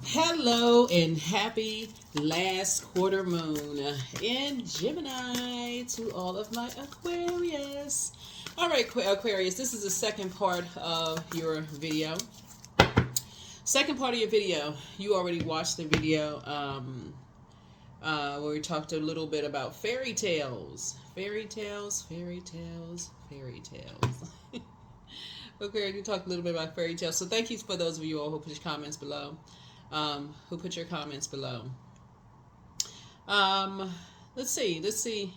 Hello and happy last quarter moon in Gemini to all of my Aquarius. All right, Aquarius, this is the second part of your video. Second part of your video, you already watched the video where we talked a little bit about fairy tales. Fairy tales, fairy tales, fairy tales. Okay, you talked a little bit about fairy tales. So thank you for those of you all who put your comments below. Um, let's see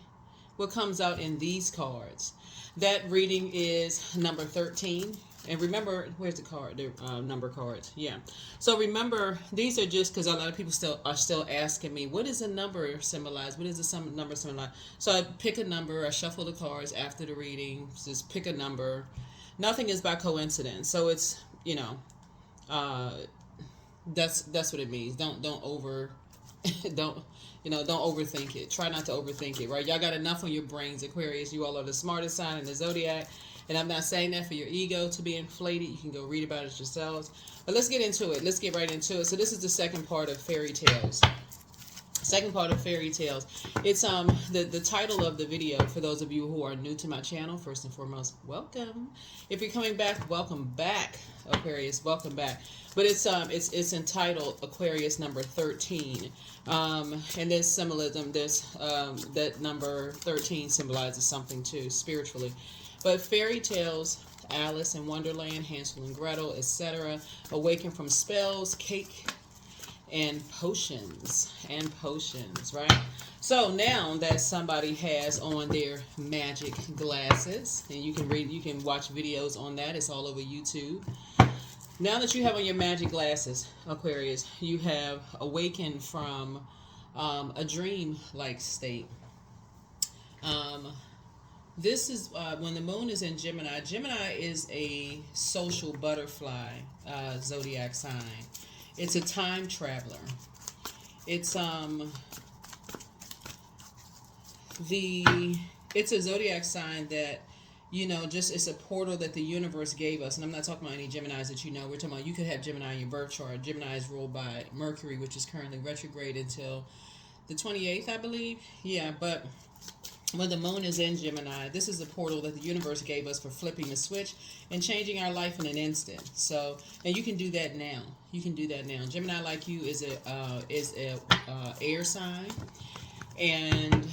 what comes out in these cards. That reading is number 13. And remember, where's the card? The number cards. Yeah. So remember, these are just because a lot of people are still asking me, what does a number symbolize? What does the number symbolize? So I pick a number. I shuffle the cards after the reading. Just pick a number. Nothing is by coincidence. So it's that's what it means. Don't over don't overthink it. Try not to overthink it, right? Y'all got enough on your brains, Aquarius. You all are the smartest sign in the zodiac. And I'm not saying that for your ego to be inflated. You can go read about it yourselves. But let's get into it. Let's get right into it. So this is the second part of fairy tales. Second part of fairy tales. It's the title of the video, for those of you who are new to my channel, first and foremost, welcome. If you're coming back, welcome back, Aquarius. Welcome back. But it's entitled Aquarius number 13. And there's symbolism. That number 13 symbolizes something too, spiritually. But fairy tales, Alice in Wonderland, Hansel and Gretel, etc. Awaken from spells, cake, and potions, right? So now that somebody has on their magic glasses, and you can watch videos on that. It's all over YouTube. Now that you have on your magic glasses, Aquarius, you have awakened from a dream-like state. This is when the moon is in Gemini. Gemini is a social butterfly zodiac sign. It's a time traveler. It's a zodiac sign that, just it's a portal that the universe gave us. And I'm not talking about any Geminis that you know. We're talking about, you could have Gemini in your birth chart. Gemini is ruled by Mercury, which is currently retrograde until the 28th, I believe. Yeah, but when the moon is in Gemini, this is the portal that the universe gave us for flipping the switch and changing our life in an instant. So, and you can do that now. You can do that now. Gemini, like you, is a air sign, and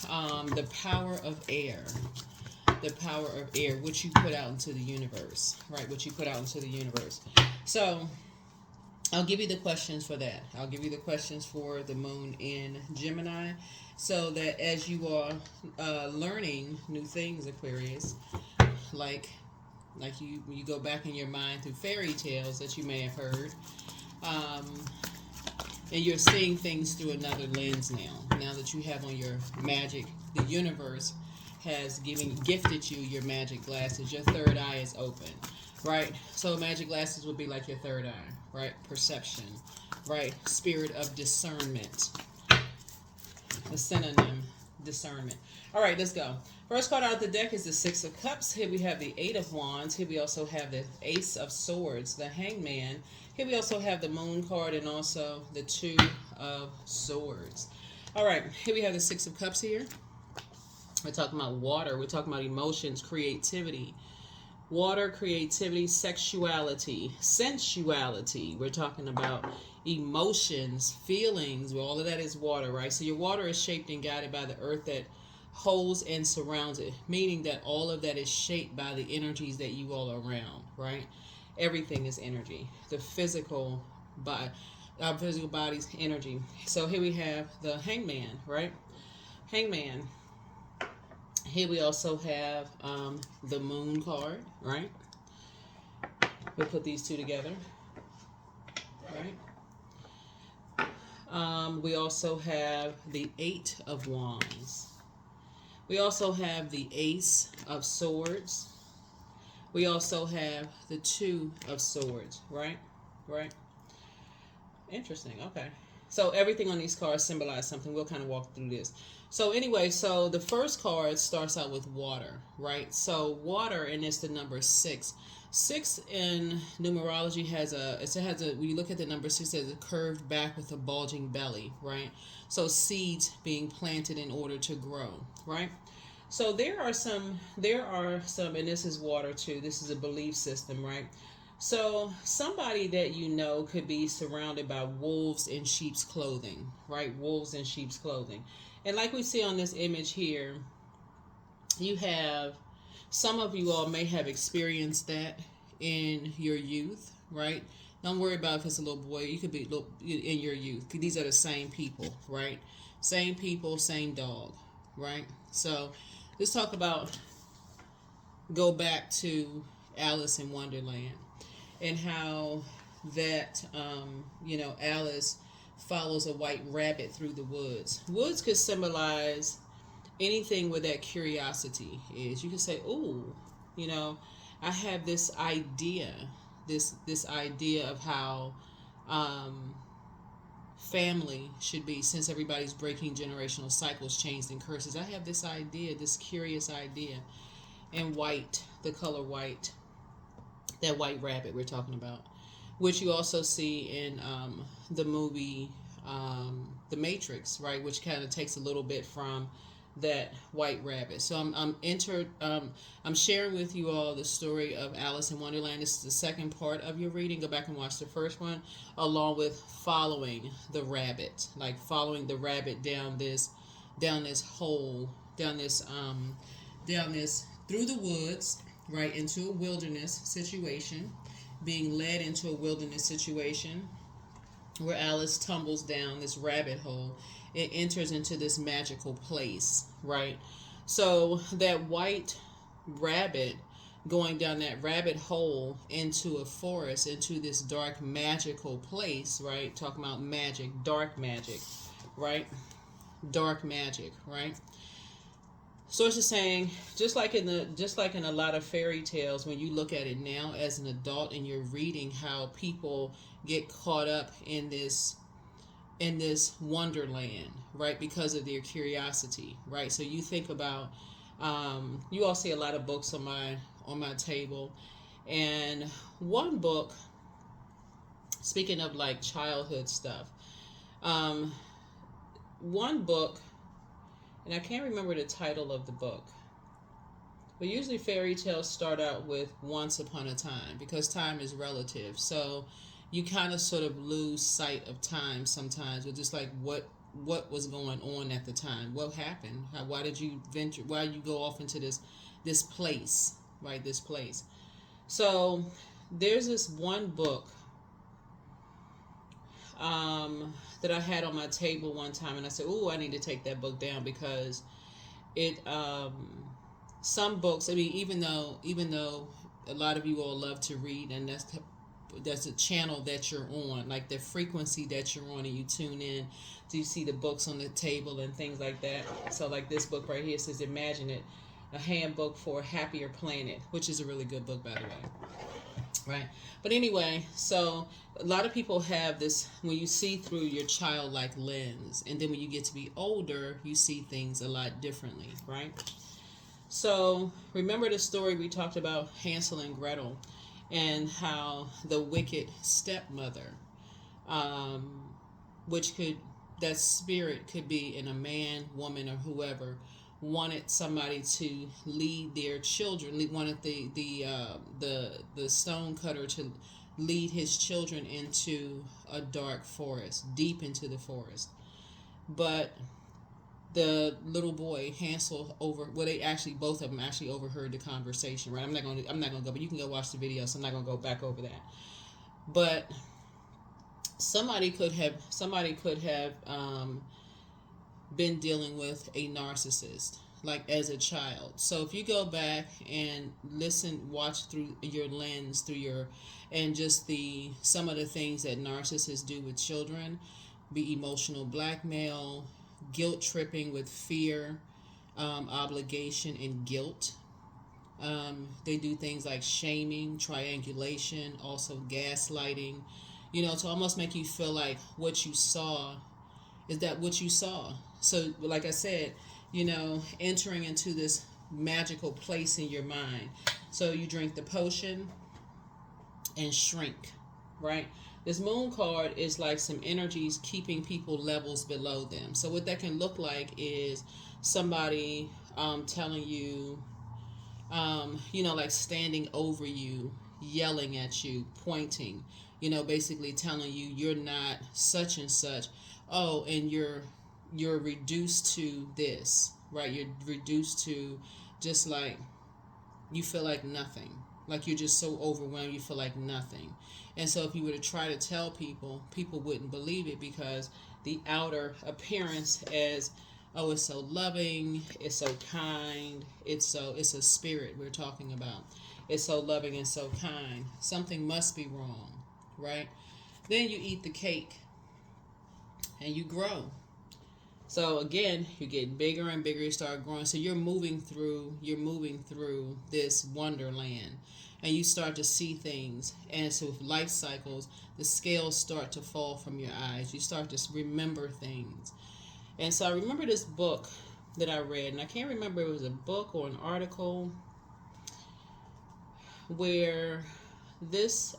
the power of air, which you put out into the universe, right? Which you put out into the universe. So, I'll give you the questions for that. I'll give you the questions for the moon in Gemini, so that as you are learning new things, Aquarius, like you go back in your mind through fairy tales that you may have heard, and you're seeing things through another lens now that you have on your magic. The universe has gifted you your magic glasses. Your third eye is open, right? So magic glasses would be like your third eye, right? Perception, right? Spirit of discernment. The synonym, discernment. All right, let's go. First card out of the deck is the Six of Cups. Here we have the Eight of Wands. Here we also have the Ace of Swords, the Hangman. Here we also have the Moon card and also the Two of Swords. All right, here we have the Six of Cups here. We're talking about water. We're talking about emotions, creativity. Water, creativity, sexuality, sensuality. We're talking about emotions, feelings. Well, all of that is water, right? So your water is shaped and guided by the earth that holds and surrounds it, meaning that all of that is shaped by the energies that you all are around, right? Everything is energy. The physical body, our physical body's energy. So here we have the Hangman, right? Hangman. Here we also have the Moon card, right? We'll put these two together, right? We also have the Eight of Wands. We also have the Ace of Swords. We also have the Two of Swords, right? Right? Interesting, okay. So everything on these cards symbolize something. We'll kind of walk through this. So anyway, so the first card starts out with water, right? So water, and it's the number 6. 6 in numerology has a when you look at the number 6, it has a curved back with a bulging belly, right? So seeds being planted in order to grow, right? So there are some, and this is water too. This is a belief system, right? So somebody that you know could be surrounded by wolves in sheep's clothing, right? Wolves in sheep's clothing. And like we see on this image here, you have, some of you all may have experienced that in your youth, right? Don't worry about if it's a little boy. You could be in your youth. These are the same people, right? Same people, same dog, right? So let's talk about, go back to Alice in Wonderland and how that, Alice follows a white rabbit through the woods. Woods could symbolize anything where that curiosity is. You can say, "Ooh, I have this idea, this idea of how family should be, since everybody's breaking generational cycles, chains, and curses. I have this idea, this curious idea." And white, the color white, that white rabbit we're talking about, which you also see in the movie The Matrix, right? Which kind of takes a little bit from that white rabbit. So I'm sharing with you all the story of Alice in Wonderland. This is the second part of your reading. Go back and watch the first one, along with following the rabbit, like following the rabbit down this hole, down this through the woods, right, into a wilderness situation, being led into a wilderness situation where Alice tumbles down this rabbit hole. It enters into this magical place, right? So that white rabbit going down that rabbit hole into a forest, into this dark magical place, right? Talking about magic, dark magic, right? Dark magic, right? So it's just saying, just like in a lot of fairy tales, when you look at it now as an adult and you're reading how people get caught up in this wonderland, right, because of their curiosity, right? So you think about, you all see a lot of books on my table, and one book, speaking of like childhood stuff, one book, and I can't remember the title of the book, but usually fairy tales start out with once upon a time, because time is relative. So you kind of sort of lose sight of time sometimes with just like what was going on at the time, what happened, why did you venture, why you go off into this place, right? This place. So there's this one book that I had on my table one time, and I said, "Oh, I need to take that book down," because it some books, I mean, even though a lot of you all love to read, and that's a channel that you're on, like the frequency that you're on, and you tune in, do you see the books on the table and things like that? So like this book right here says Imagine It, a handbook for a happier planet, which is a really good book, by the way, right? But anyway, so a lot of people have this, when you see through your childlike lens, and then when you get to be older, you see things a lot differently, right? So remember the story we talked about, Hansel and Gretel, and how the wicked stepmother, that spirit could be in a man, woman, or whoever, wanted somebody to lead their children, wanted the stone cutter to lead his children into a dark forest, deep into the forest. But the little boy Hansel they actually, both of them actually overheard the conversation, right? I'm not gonna go, but you can go watch the video, so I'm not gonna go back over that. But somebody could have been dealing with a narcissist, like as a child. So if you go back and watch through your lens, and just some of the things that narcissists do with children, be emotional blackmail, guilt tripping with fear, obligation, and guilt. They do things like shaming, triangulation, also gaslighting, to almost make you feel like what you saw is that what you saw. So, like I said, entering into this magical place in your mind. So you drink the potion and shrink, right? This moon card is like some energies keeping people levels below them. So what that can look like is somebody telling you, like standing over you, yelling at you, pointing, basically telling you you're not such and such. Oh, and you're reduced to this, right? You're reduced to just like you feel like nothing. Like you're just so overwhelmed, you feel like nothing. And so if you were to try to tell people, people wouldn't believe it because the outer appearance as, oh, it's so loving, it's so kind, it's a spirit we're talking about. It's so loving and so kind. Something must be wrong, right? Then you eat the cake and you grow. So again, you're getting bigger and bigger. You start growing. So you're moving through this wonderland, and you start to see things. And so with life cycles, the scales start to fall from your eyes. You start to remember things. And so I remember this book that I read, and I can't remember if it was a book or an article where this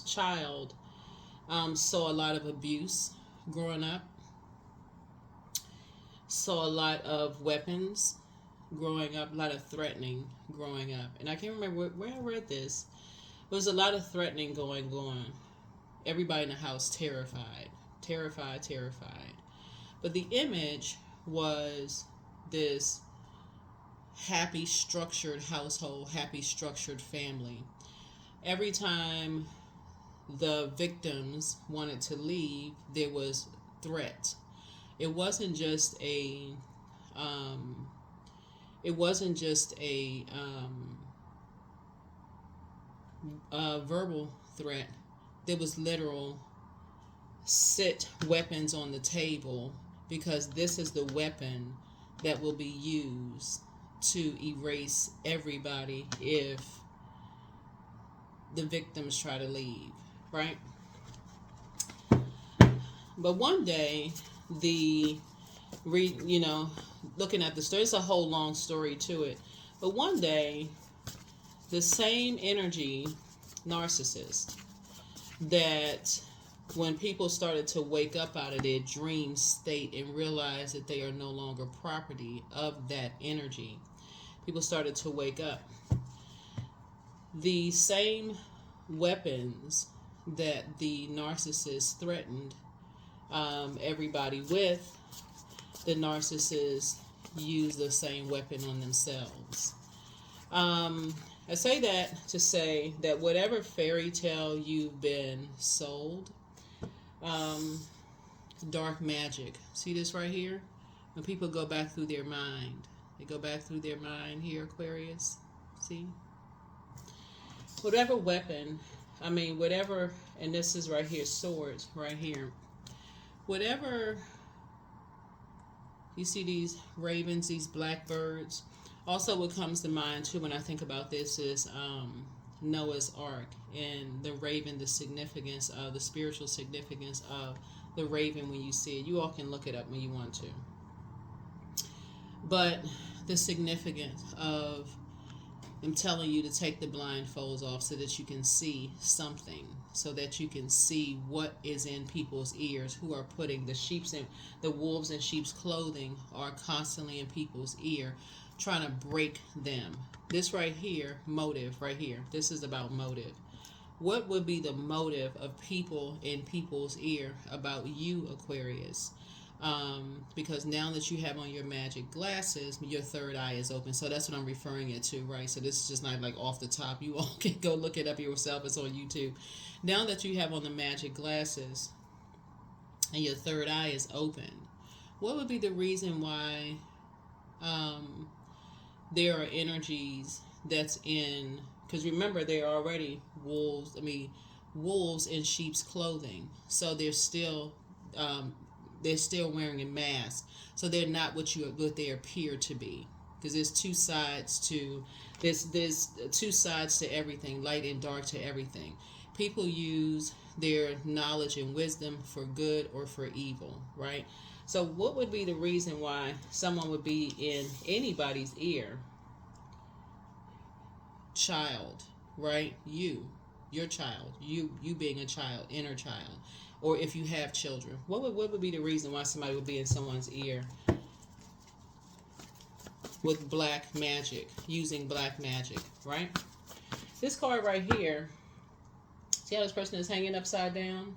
child saw a lot of abuse growing up, saw a lot of weapons growing up, a lot of threatening growing up. And I can't remember where I read this. There was a lot of threatening going on. Everybody in the house terrified. But the image was this happy, structured household, happy, structured family. Every time the victims wanted to leave, there was threat. It wasn't just a verbal threat. There was literal sit weapons on the table, because this is the weapon that will be used to erase everybody if the victims try to leave, right? But one day, looking at the story, it's a whole long story to it. But one day, the same energy narcissist that when people started to wake up out of their dream state and realize that they are no longer property of that energy, people started to wake up. The same weapons that the narcissist threatened everybody with, the narcissists use the same weapon on themselves. I say that to say that whatever fairy tale you've been sold, dark magic. See this right here? When people go back through their mind, they go back through their mind here, Aquarius. See? Whatever weapon, whatever, and this is right here, swords, right here. Whatever, you see these ravens, these blackbirds. Also, what comes to mind too when I think about this is Noah's Ark and the raven, the significance of the spiritual significance of the raven when you see it. You all can look it up when you want to. But the significance of them telling you to take the blindfolds off so that you can see something, so that you can see what is in people's ears, who are putting the wolves in sheep's clothing are constantly in people's ear, trying to break them. This right here, motive right here, this is about motive. What would be the motive of people in people's ear about you, Aquarius? Because now that you have on your magic glasses, your third eye is open. So that's what I'm referring it to, right? So this is just not like off the top. You all can go look it up yourself. It's on YouTube. Now that you have on the magic glasses and your third eye is open, what would be the reason why there are energies that's in, because remember, they're already wolves in sheep's clothing. So they're still wearing a mask. So they're not what they appear to be. Because there's two sides to everything, light and dark to everything. People use their knowledge and wisdom for good or for evil, right? So what would be the reason why someone would be in anybody's ear? Child, right? Your child, you being a child, inner child, or if you have children, what would be the reason why somebody would be in someone's ear with black magic, using black magic, right? This card right here, see how this person is hanging upside down?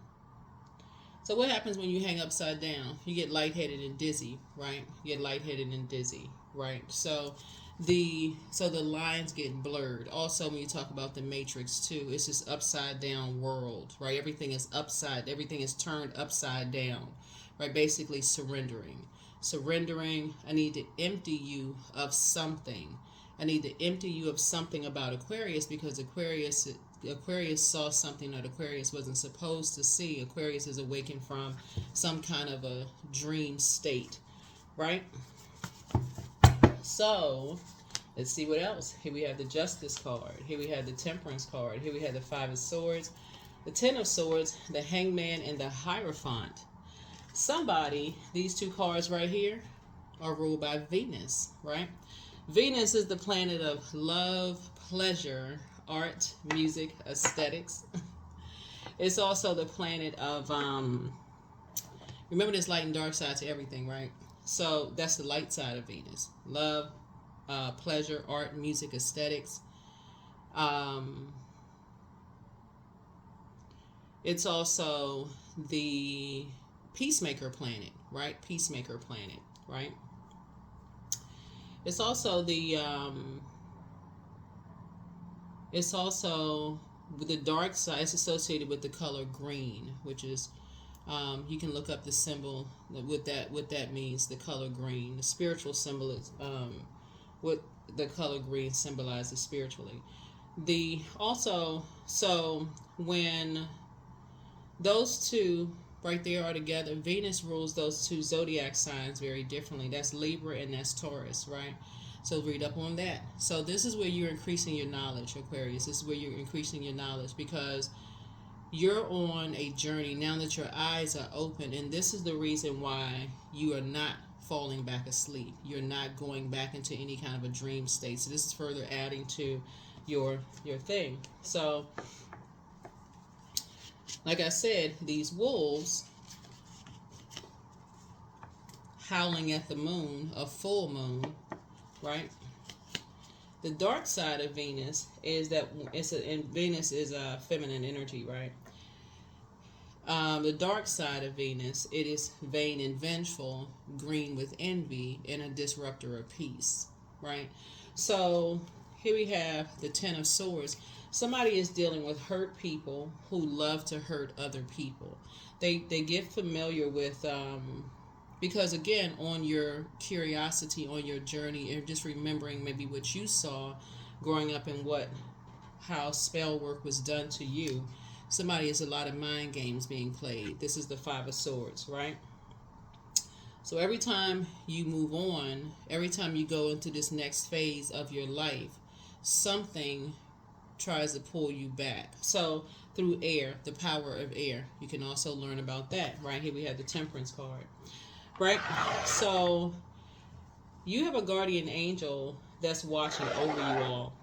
So what happens when you hang upside down? You get lightheaded and dizzy, right? You get lightheaded and dizzy, right? So the lines get blurred. Also, when you talk about the matrix too, it's this upside down world, right? Everything is turned upside down, right? Basically surrendering. I need to empty you of something. I need to empty you of something about Aquarius, because Aquarius saw something that Aquarius wasn't supposed to see. Aquarius is awakened from some kind of a dream state, right? So let's see what else. Here we have the Justice card. Here we have the Temperance card. Here we have the Five of Swords, the Ten of Swords, the Hangman, and the Hierophant. Somebody, these two cards right here, are ruled by Venus, right? Venus is the planet of love, pleasure, art, music, aesthetics. It's also the planet of, remember, there's light and dark side to everything, right? So that's the light side of Venus. Love, pleasure, art, music, aesthetics. It's also the peacemaker planet, right? Peacemaker planet, right? It's also the dark side. It's associated with the color green, which is you can look up the symbol what that means. The color green, the spiritual symbol is what the color green symbolizes spiritually. So when those two right there are together, Venus rules those two zodiac signs very differently. That's Libra and that's Taurus, right? So read up on that. So this is where you're increasing your knowledge, Aquarius. This is where you're increasing your knowledge, because you're on a journey now that your eyes are open, and this is the reason why you are not falling back asleep. You're not going back into any kind of a dream state. So this is further adding to your thing. So like I said, these wolves howling at the moon, a full moon, right? The dark side of Venus is that Venus is a feminine energy, right? The dark side of Venus, it is vain and vengeful, green with envy, and a disruptor of peace, right? So here we have the Ten of Swords. Somebody is dealing with hurt people who love to hurt other people. They get familiar with, because again, on your curiosity, on your journey, and just remembering maybe what you saw growing up and how spell work was done to you, somebody has a lot of mind games being played. This is the Five of Swords, right? So every time you move on, every time you go into this next phase of your life, something tries to pull you back. So through air, the power of air, you can also learn about that. Right here we have the Temperance card, right? So you have a guardian angel that's watching over you all,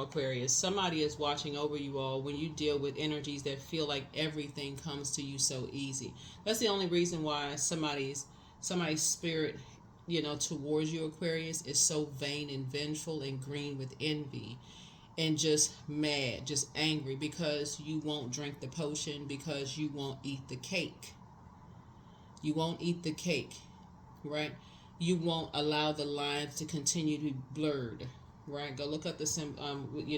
Aquarius. Somebody is watching over you all when you deal with energies that feel like everything comes to you so easy. That's the only reason why somebody's spirit, towards you, Aquarius, is so vain and vengeful and green with envy and just mad, just angry, because you won't drink the potion, because you won't eat the cake. You won't eat the cake, right? You won't allow the lines to continue to be blurred, right? Go look up the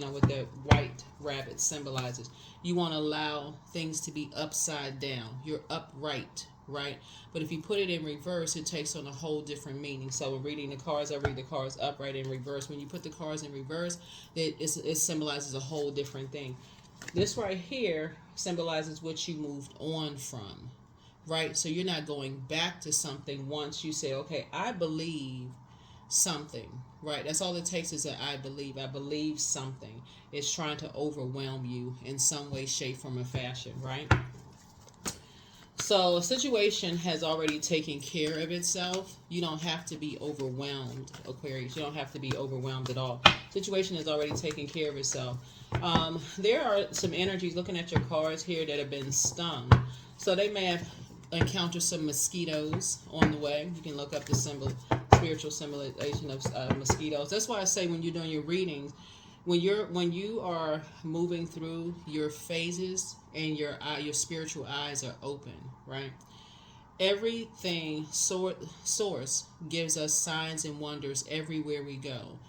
what the white rabbit symbolizes. You won't allow things to be upside down. You're upright, right? But if you put it in reverse, it takes on a whole different meaning. So when reading the cards, I read the cards upright and reverse. When you put the cards in reverse, it symbolizes a whole different thing. This right here symbolizes what you moved on from, right? So you're not going back to something once you say, okay, I believe something, right? That's all it takes is a I believe. I believe something. It's trying to overwhelm you in some way, shape, form, or fashion, right? So a situation has already taken care of itself. You don't have to be overwhelmed, Aquarius. You don't have to be overwhelmed at all. Situation has already taken care of itself. There are some energies looking at your cards here that have been stung. So they may have encountered some mosquitoes on the way. You can look up the spiritual symbolization of mosquitoes. That's why I say when you're doing your readings, when you are moving through your phases and your spiritual eyes are open, right? Everything source gives us signs and wonders everywhere we go.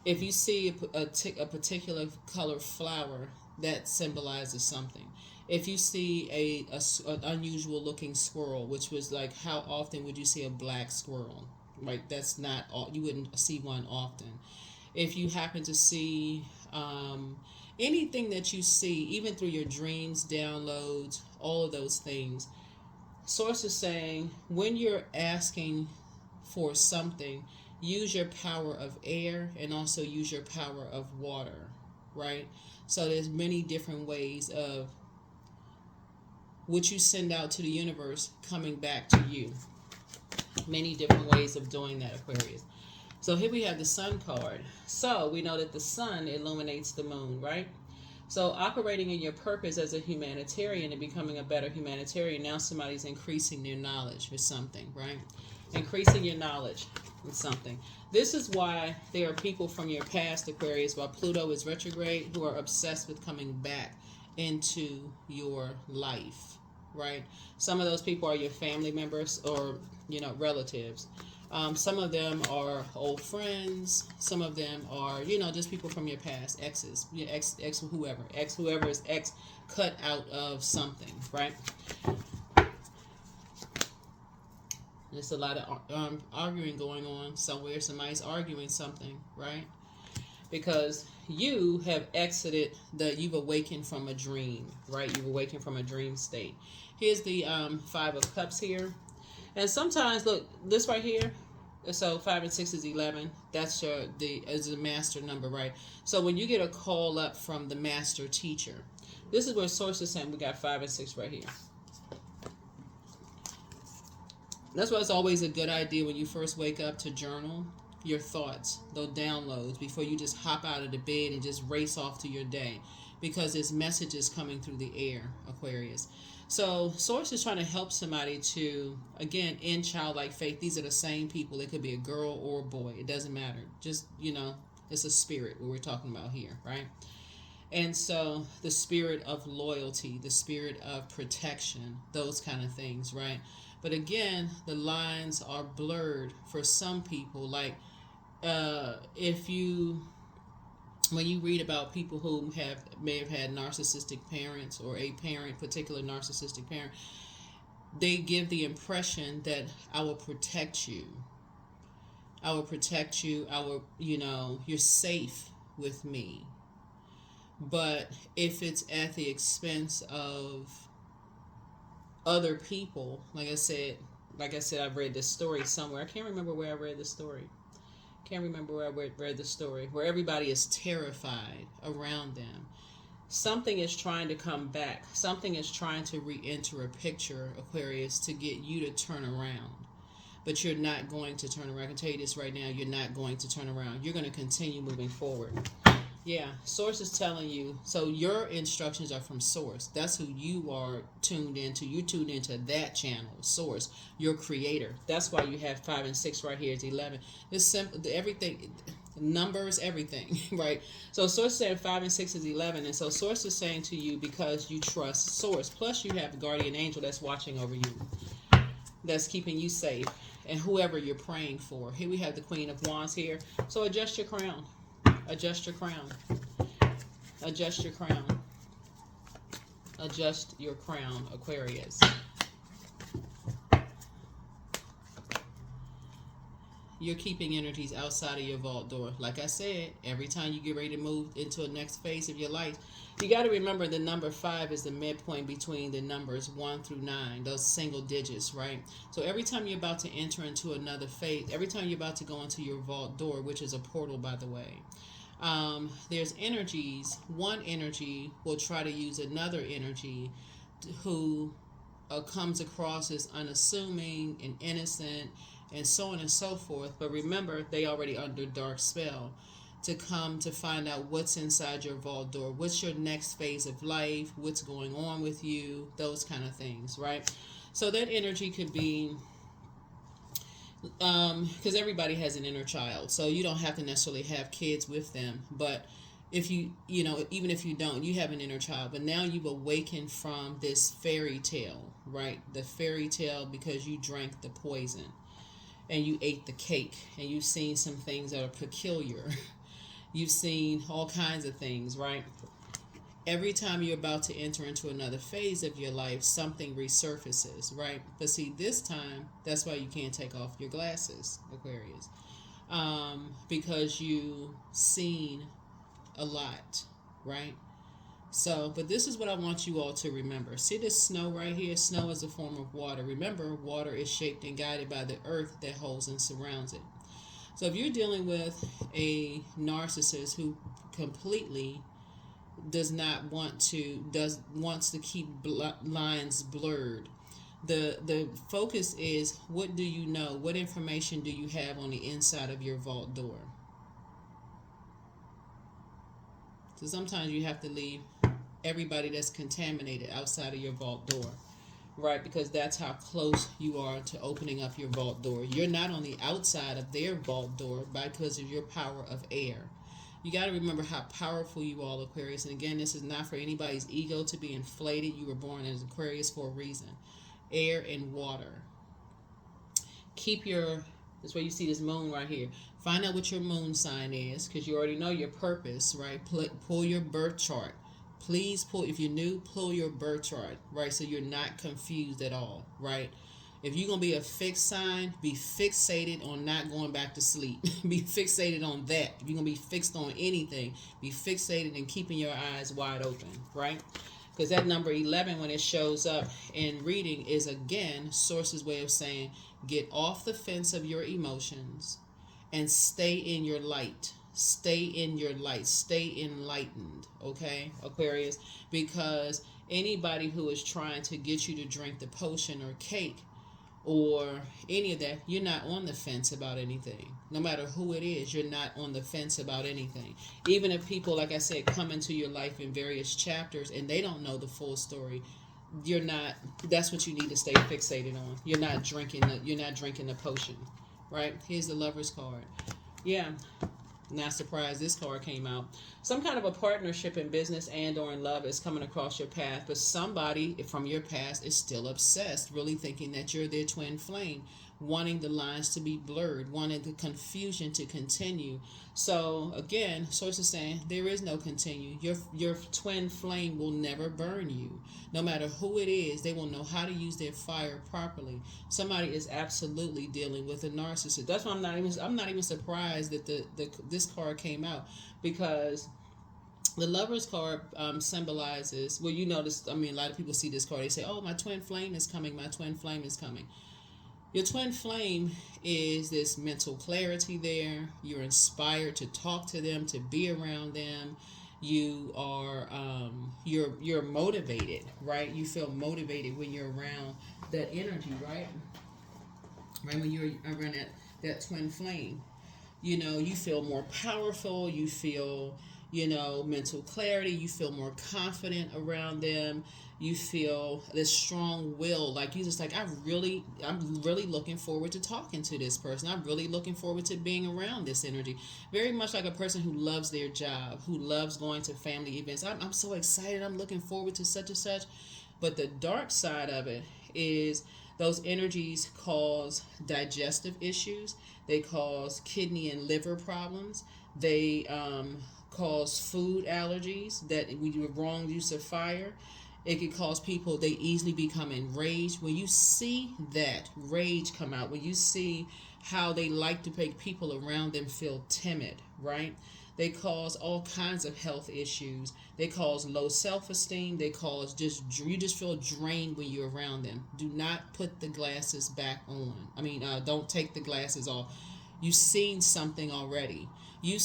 If you see a particular color flower, that symbolizes something. If you see an unusual looking squirrel, which was like, how often would you see a black squirrel? Right, that's not all. You wouldn't see one often. If you happen to see anything that you see, even through your dreams, downloads, all of those things, Source is saying when you're asking for something, use your power of air and also use your power of water, right? So there's many different ways of what you send out to the universe coming back to you. Many different ways of doing that, Aquarius. So here we have the sun card. So we know that the sun illuminates the moon, right? So operating in your purpose as a humanitarian and becoming a better humanitarian, now somebody's increasing their knowledge with something, right? Increasing your knowledge with something. This is why there are people from your past, Aquarius, while Pluto is retrograde, who are obsessed with coming back into your life, right? Some of those people are your family members or, relatives. Some of them are old friends. Some of them are, just people from your past, exes, whoever is ex cut out of something, right? There's a lot of arguing going on somewhere. Somebody's arguing something, right? Because you have exited you've awakened from a dream, right? You've awakened from a dream state. Here's the 5 of Cups here. And sometimes, look, this right here, so 5 and 6 is 11. That's is the master number, right? So when you get a call up from the master teacher, this is where Source is saying we got 5 and 6 right here. That's why it's always a good idea when you first wake up to journal your thoughts, those downloads, before you just hop out of the bed and just race off to your day, because there's messages coming through the air, Aquarius. So Source is trying to help somebody to, again, in childlike faith. These are the same people. It could be a girl or a boy. It doesn't matter. Just, it's a spirit what we're talking about here, right? And so the spirit of loyalty, the spirit of protection, those kind of things, right? But again, the lines are blurred for some people. Like when you read about people who may have had narcissistic parents, or a particular narcissistic parent, they give the impression that I will protect you. I will protect you. You're safe with me. But if it's at the expense of other people, like I said, I've read this story somewhere. I can't remember where I read this story. Read the story where everybody is terrified around them. Something is trying to come back. Something is trying to re-enter a picture, Aquarius, to get you to turn around. But you're not going to turn around. I can tell you this right now. You're not going to turn around. You're going to continue moving forward. Yeah, Source is telling you. So your instructions are from Source. That's who you are tuned into. You tuned into that channel, Source, your creator. That's why you have 5 and 6 right here. It's 11. It's simple. Everything, numbers, everything, right? So Source is saying 5 and 6 is 11. And so Source is saying to you, because you trust Source. Plus you have a guardian angel that's watching over you, that's keeping you safe, and whoever you're praying for. Here we have the Queen of Wands here. So adjust your crown. Adjust your crown. Adjust your crown. Adjust your crown, Aquarius. you're keeping energies outside of your vault door. Like I said, every time you get ready to move into a next phase of your life, you got to remember the number 5 is the midpoint between the numbers 1 through 9, those single digits, right? So every time you're about to enter into another phase, every time you're about to go into your vault door, which is a portal, by the way, there's energies. One energy will try to use another energy who comes across as unassuming and innocent and so on and so forth. But remember, they already under dark spell to come to find out what's inside your vault door, what's your next phase of life, what's going on with you, those kind of things, right? So that energy could be, because everybody has an inner child, so you don't have to necessarily have kids with them, but if you even if you don't, you have an inner child, but now you've awakened from this fairy tale, right? The fairy tale, because you drank the poison and you ate the cake and you've seen some things that are peculiar. You've seen all kinds of things, right? Every time you're about to enter into another phase of your life, something resurfaces, right? But see, this time, that's why you can't take off your glasses, Aquarius, because you've seen a lot, right? So, but this is what I want you all to remember. See this snow right here? Snow is a form of water. Remember, water is shaped and guided by the earth that holds and surrounds it. So if you're dealing with a narcissist who completely wants to keep lines blurred, the focus is, what do you know? What information do you have on the inside of your vault door? So sometimes you have to leave everybody that's contaminated outside of your vault door, right? Because that's how close you are to opening up your vault door. You're not on the outside of their vault door because of your power of air. You got to remember how powerful you are, Aquarius. And again, this is not for anybody's ego to be inflated. You were born as Aquarius for a reason. Air and water. That's where you see this moon right here. Find out what your moon sign is, because you already know your purpose, right? Pull your birth chart. Please pull, if you're new, pull your birth chart, right? So you're not confused at all, right? If you're going to be a fixed sign, be fixated on not going back to sleep. Be fixated on that. If you're going to be fixed on anything, be fixated in keeping your eyes wide open, right? Because that number 11, when it shows up in reading, is again Source's way of saying, get off the fence of your emotions and stay in your light. Stay in your light. Stay enlightened, okay, Aquarius? Because anybody who is trying to get you to drink the potion or cake or any of that, you're not on the fence about anything. No matter who it is, you're not on the fence about anything. Even if people, like I said, come into your life in various chapters and they don't know the full story, you're not. That's what you need to stay fixated on. You're not drinking the potion, right? Here's the Lover's card. Yeah. Not surprised this card came out. Some kind of a partnership in business and or in love is coming across your path, but somebody from your past is still obsessed, really thinking that you're their twin flame, wanting the lines to be blurred, wanting the confusion to continue. So again, Source is saying there is no continue. Your twin flame will never burn you. No matter who it is, they will know how to use their fire properly. Somebody is absolutely dealing with a narcissist. That's why I'm not even surprised that this card came out, because the Lover's card symbolizes, well, you notice, a lot of people see this card, they say, oh, my twin flame is coming, my twin flame is coming. Your twin flame is this mental clarity there. You're inspired to talk to them, to be around them. You are, you're motivated, right? You feel motivated when you're around that energy, right? Right, when you're around that twin flame. You feel more powerful. You feel, mental clarity. You feel more confident around them. You feel this strong will, like you just like, I'm really looking forward to talking to this person. I'm really looking forward to being around this energy. Very much like a person who loves their job, who loves going to family events. I'm so excited. I'm looking forward to such and such. But the dark side of it is those energies cause digestive issues. They cause kidney and liver problems. They cause food allergies, that we do wrong use of fire. It could cause people, they easily become enraged. When you see that rage come out, when you see how they like to make people around them feel timid, right? They cause all kinds of health issues. They cause low self-esteem. They cause you just feel drained when you're around them. Do not put the glasses back on. Don't take the glasses off. You've seen something already. You're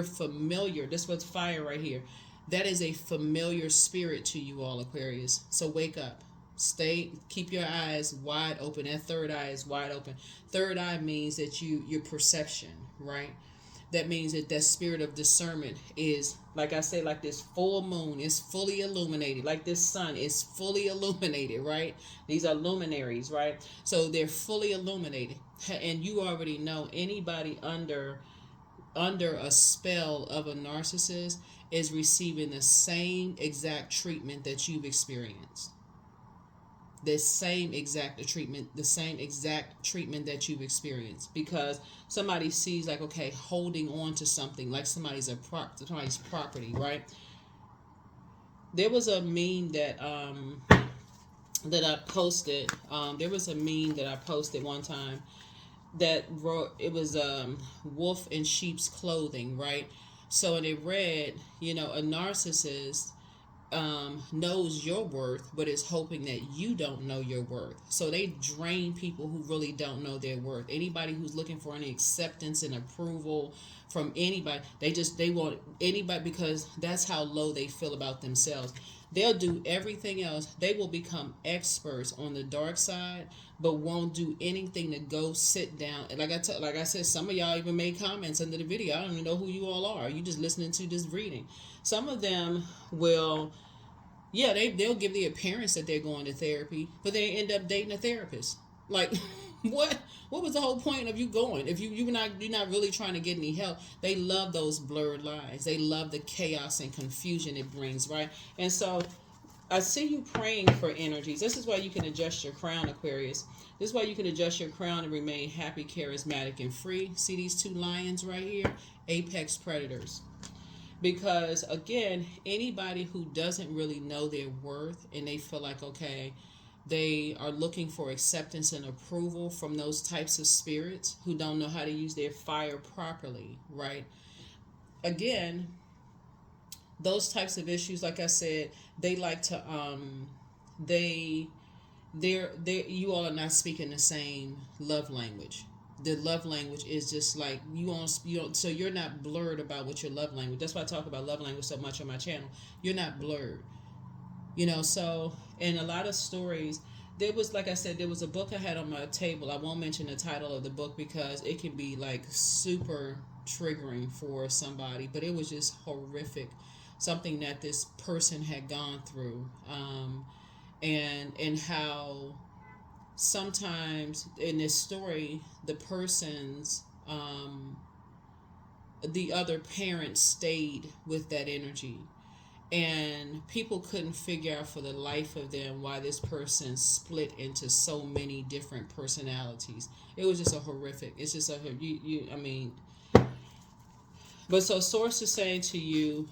familiar. This was fire right here. That is a familiar spirit to you all, Aquarius. So wake up. Keep your eyes wide open. That third eye is wide open. Third eye means that your perception, right? That means that spirit of discernment is, like I say, like this full moon is fully illuminated, like this sun is fully illuminated, right? These are luminaries, right? So they're fully illuminated. And you already know anybody under a spell of a narcissist is receiving the same exact treatment that you've experienced. The same exact treatment that you've experienced, because somebody sees, like, okay, holding on to something like somebody's property, right? There was a meme that I posted. There was a meme that I posted one time that it was wolf in sheep's clothing, right? So, and it read, a narcissist knows your worth, but is hoping that you don't know your worth. So they drain people who really don't know their worth. Anybody who's looking for any acceptance and approval from anybody, they want anybody, because that's how low they feel about themselves. They'll do everything else. They will become experts on the dark side, but won't do anything to go sit down. And like I said, some of y'all even made comments under the video. I don't even know who you all are. You just listening to this reading. Some of them will, they'll give the appearance that they're going to therapy, but they end up dating a therapist. Like, what was the whole point of you going if you're not really trying to get any help? They love those blurred lines. They love the chaos and confusion it brings, right? And so I see you praying for energies. This is why you can adjust your crown, Aquarius. This is why you can adjust your crown and remain happy, charismatic, and free. See these two lions right here? Apex predators. Because, again, anybody who doesn't really know their worth and they feel like, okay, they are looking for acceptance and approval from those types of spirits who don't know how to use their fire properly, right? Again, those types of issues, like I said, they like to, you all are not speaking the same love language. The love language is just like so you're not blurred about what your love language. That's why I talk about love language so much on my channel. You're not blurred, so in a lot of stories, there was, like I said, there was a book I had on my table. I won't mention the title of the book because it can be like super triggering for somebody, but it was just horrific, something that this person had gone through, and how sometimes in this story, the person's, the other parent stayed with that energy. And people couldn't figure out for the life of them why this person split into so many different personalities. It was just it's just but so Source is saying to you,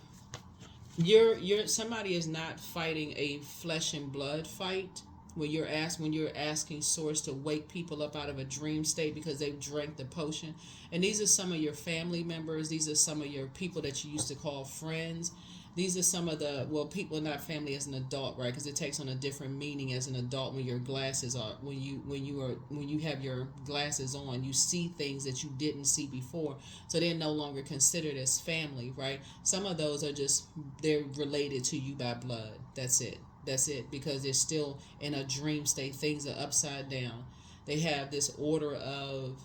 you're somebody is not fighting a flesh and blood fight. When you're asking Source to wake people up out of a dream state because they've drank the potion. And these are some of your family members. These are some of your people that you used to call friends. These are some of people not family as an adult, right? Because it takes on a different meaning as an adult when your glasses are when you have your glasses on, you see things that you didn't see before. So they're no longer considered as family, right? Some of those are they're related to you by blood. That's it, because they're still in a dream state. Things are upside down. They have this order of,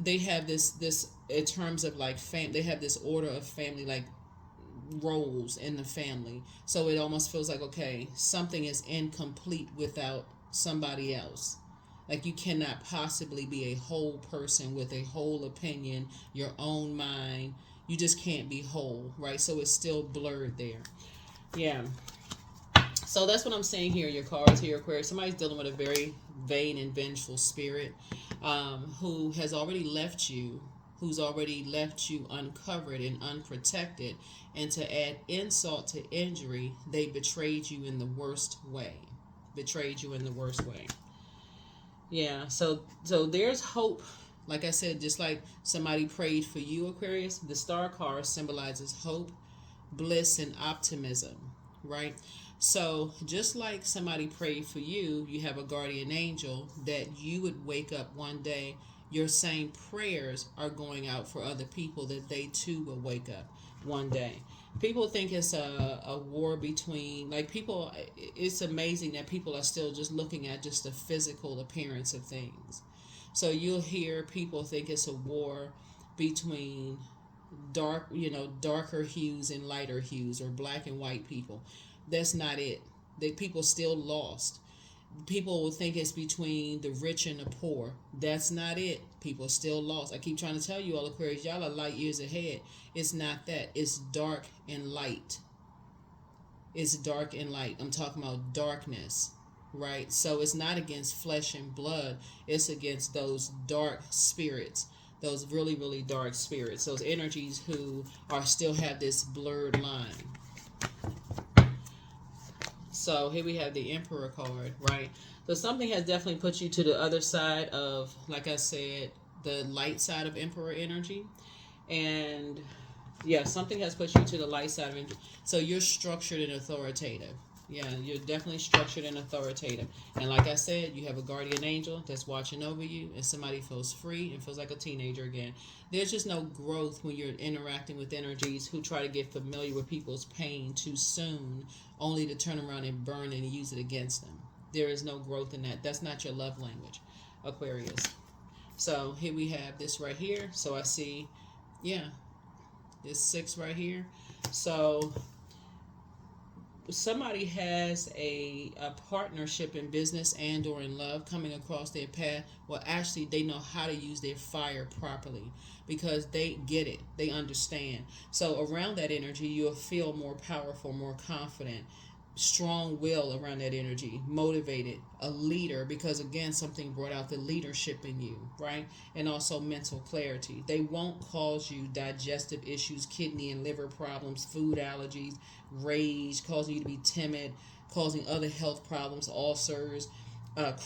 they have this in terms of like they have this order of family, like roles in the family. So it almost feels like, okay, something is incomplete without somebody else. Like you cannot possibly be a whole person with a whole opinion, your own mind. You just can't be whole, right? So it's still blurred there. Yeah. So that's what I'm saying here. Your cards here, Aquarius. Somebody's dealing with a very vain and vengeful spirit, who has already left you, who's already left you uncovered and unprotected. And to add insult to injury, they betrayed you in the worst way. Betrayed you in the worst way. Yeah, so there's hope. Like I said, just like somebody prayed for you, Aquarius, the star card symbolizes hope, bliss, and optimism, right? So just like somebody prayed for you, you have a guardian angel that you would wake up one day, your same prayers are going out for other people, that they too will wake up one day. People think it's a war between, like, people, it's amazing that people are still just looking at just the physical appearance of things. So you'll hear people think it's a war between darker hues and lighter hues, or black and white people. That's not it. The people still lost. People will think it's between the rich and the poor. That's not it. People still lost. I keep trying to tell you all, Aquarius, y'all are light years ahead. It's not that. It's dark and light. It's dark and light. I'm talking about darkness, right? So it's not against flesh and blood. It's against those dark spirits, those really, really dark spirits, those energies who are still have this blurred line. So here we have the Emperor card, right? So something has definitely put you to the other side of, like I said, the light side of Emperor energy. And yeah, something has put you to the light side of energy. So you're structured and authoritative. Yeah, you're definitely structured and authoritative. And like I said, you have a guardian angel that's watching over you, and somebody feels free and feels like a teenager again. There's just no growth when you're interacting with energies who try to get familiar with people's pain too soon, only to turn around and burn and use it against them. There is no growth in that. That's not your love language, Aquarius. So here we have this right here. So I see, yeah, this 6 right here. So somebody has a partnership in business and or in love coming across their path. Well, actually, they know how to use their fire properly because they get it. They understand. So around that energy, you'll feel more powerful, more confident, strong will around that energy, motivated, a leader, because again, something brought out the leadership in you, right? And also mental clarity. They won't cause you digestive issues, kidney and liver problems, food allergies, rage, causing you to be timid, causing other health problems, ulcers,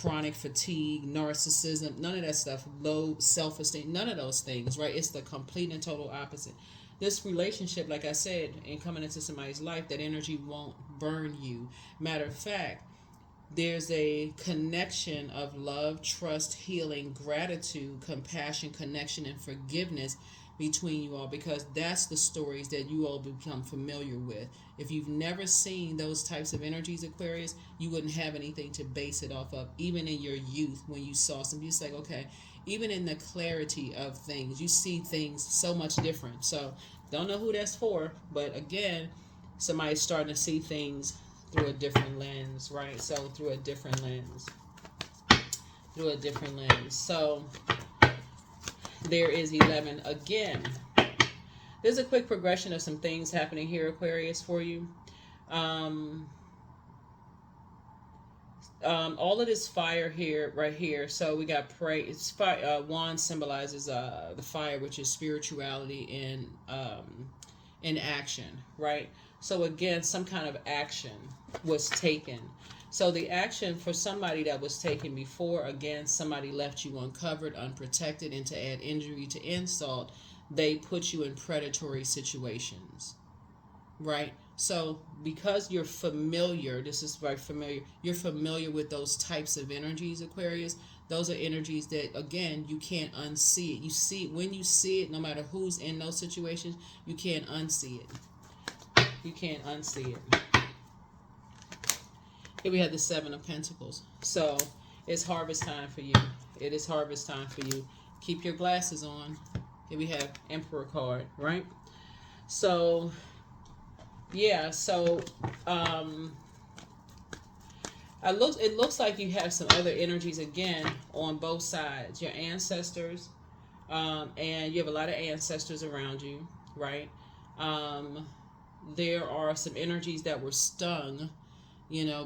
chronic fatigue, narcissism, none of that stuff, low self-esteem, none of those things, right? It's the complete and total opposite. This relationship, like I said, in coming into somebody's life, that energy won't burn you. Matter of fact, there's a connection of love, trust, healing, gratitude, compassion, connection, and forgiveness between you all, because that's the stories that you all become familiar with. If you've never seen those types of energies, Aquarius, you wouldn't have anything to base it off of. Even in your youth, when you saw some, you say, okay, even in the clarity of things, you see things so much different. So don't know who that's for, but again, somebody's starting to see things through a different lens, right? So through a different lens. So there is 11 again. There's a quick progression of some things happening here, Aquarius, for you. All of this fire here, right here. So we got pray. It's fire. Wand symbolizes the fire, which is spirituality in action, right? So again, some kind of action was taken. So the action for somebody that was taken before, again, somebody left you uncovered, unprotected, and to add injury to insult, they put you in predatory situations, right? So because you're familiar, this is very familiar, you're familiar with those types of energies, Aquarius. Those are energies that, again, you can't unsee it. You see it when you see it, no matter who's in those situations, you can't unsee it. You can't unsee it. Here we have the 7 of Pentacles. So it's harvest time for you. It is harvest time for you. Keep your glasses on. Here we have Emperor card, right? So yeah, so it looks like you have some other energies again on both sides. Your ancestors, and you have a lot of ancestors around you, right? There are some energies that were stung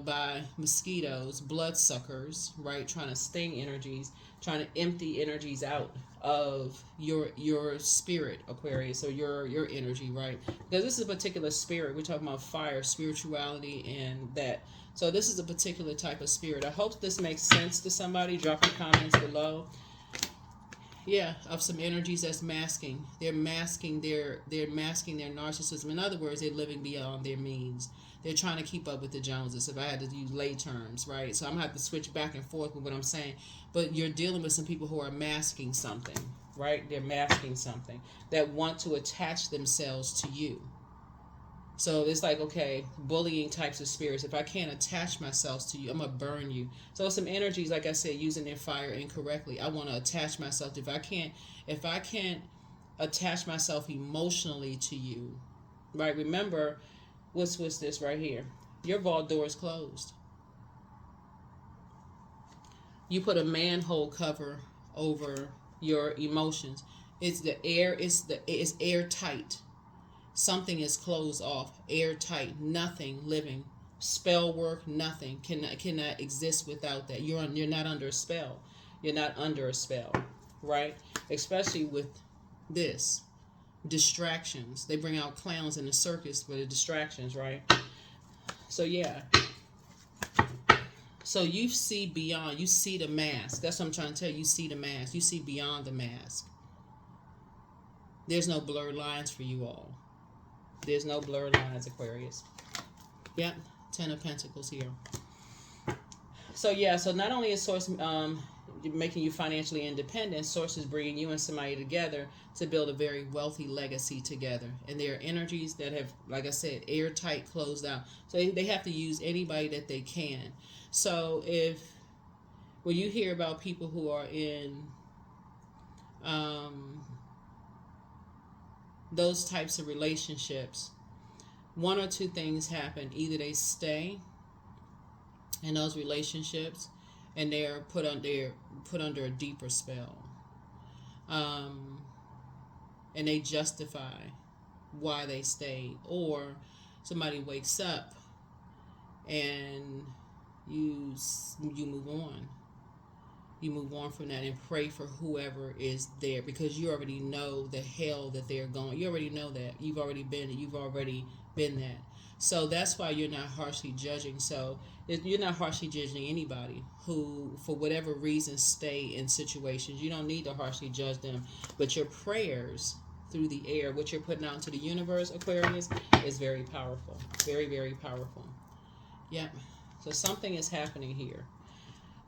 by mosquitoes, bloodsuckers, right? Trying to sting energies, trying to empty energies out of your spirit, Aquarius, or your energy, right? Because this is a particular spirit. We're talking about fire, spirituality, and that. So this is a particular type of spirit. I hope this makes sense to somebody. Drop your comments below. Yeah, of some energies that's masking. They're masking their narcissism. In other words, they're living beyond their means. They're trying to keep up with the Joneses. If I had to use lay terms, right? So I'm gonna have to switch back and forth with what I'm saying. But you're dealing with some people who are masking something, right? They're masking something that want to attach themselves to you. So it's like, okay, bullying types of spirits. If I can't attach myself to you, I'm going to burn you. So some energies, like I said, using their fire incorrectly. I want to attach myself. If I can't attach myself emotionally to you, right? Remember, what's this right here? Your vault door is closed. You put a manhole cover over your emotions. It's airtight. Something is closed off, airtight, nothing living, spell work, nothing cannot exist without that. You're not under a spell. You're not under a spell, right? Especially with this distractions. They bring out clowns in the circus for the distractions, right? So yeah. So you see beyond. You see the mask. That's what I'm trying to tell you. You see the mask. You see beyond the mask. There's no blurred lines for you all. There's no blurred lines, Aquarius. Yep, 10 of Pentacles here. So yeah, so not only is Source making you financially independent, Source is bringing you and somebody together to build a very wealthy legacy together. And there are energies that have, like I said, airtight, closed out. So they have to use anybody that they can. So when you hear about people who are in those types of relationships, one or two things happen. Either they stay in those relationships and they're put under a deeper spell, and they justify why they stayed, or somebody wakes up and you move on. You move on from that and pray for whoever is there, because you already know the hell that they're going. You already know that. You've already been that. So that's why you're not harshly judging. So you're not harshly judging anybody who, for whatever reason, stay in situations. You don't need to harshly judge them. But your prayers through the air, what you're putting out into the universe, Aquarius, is very powerful. Very, very powerful. Yeah. So something is happening here.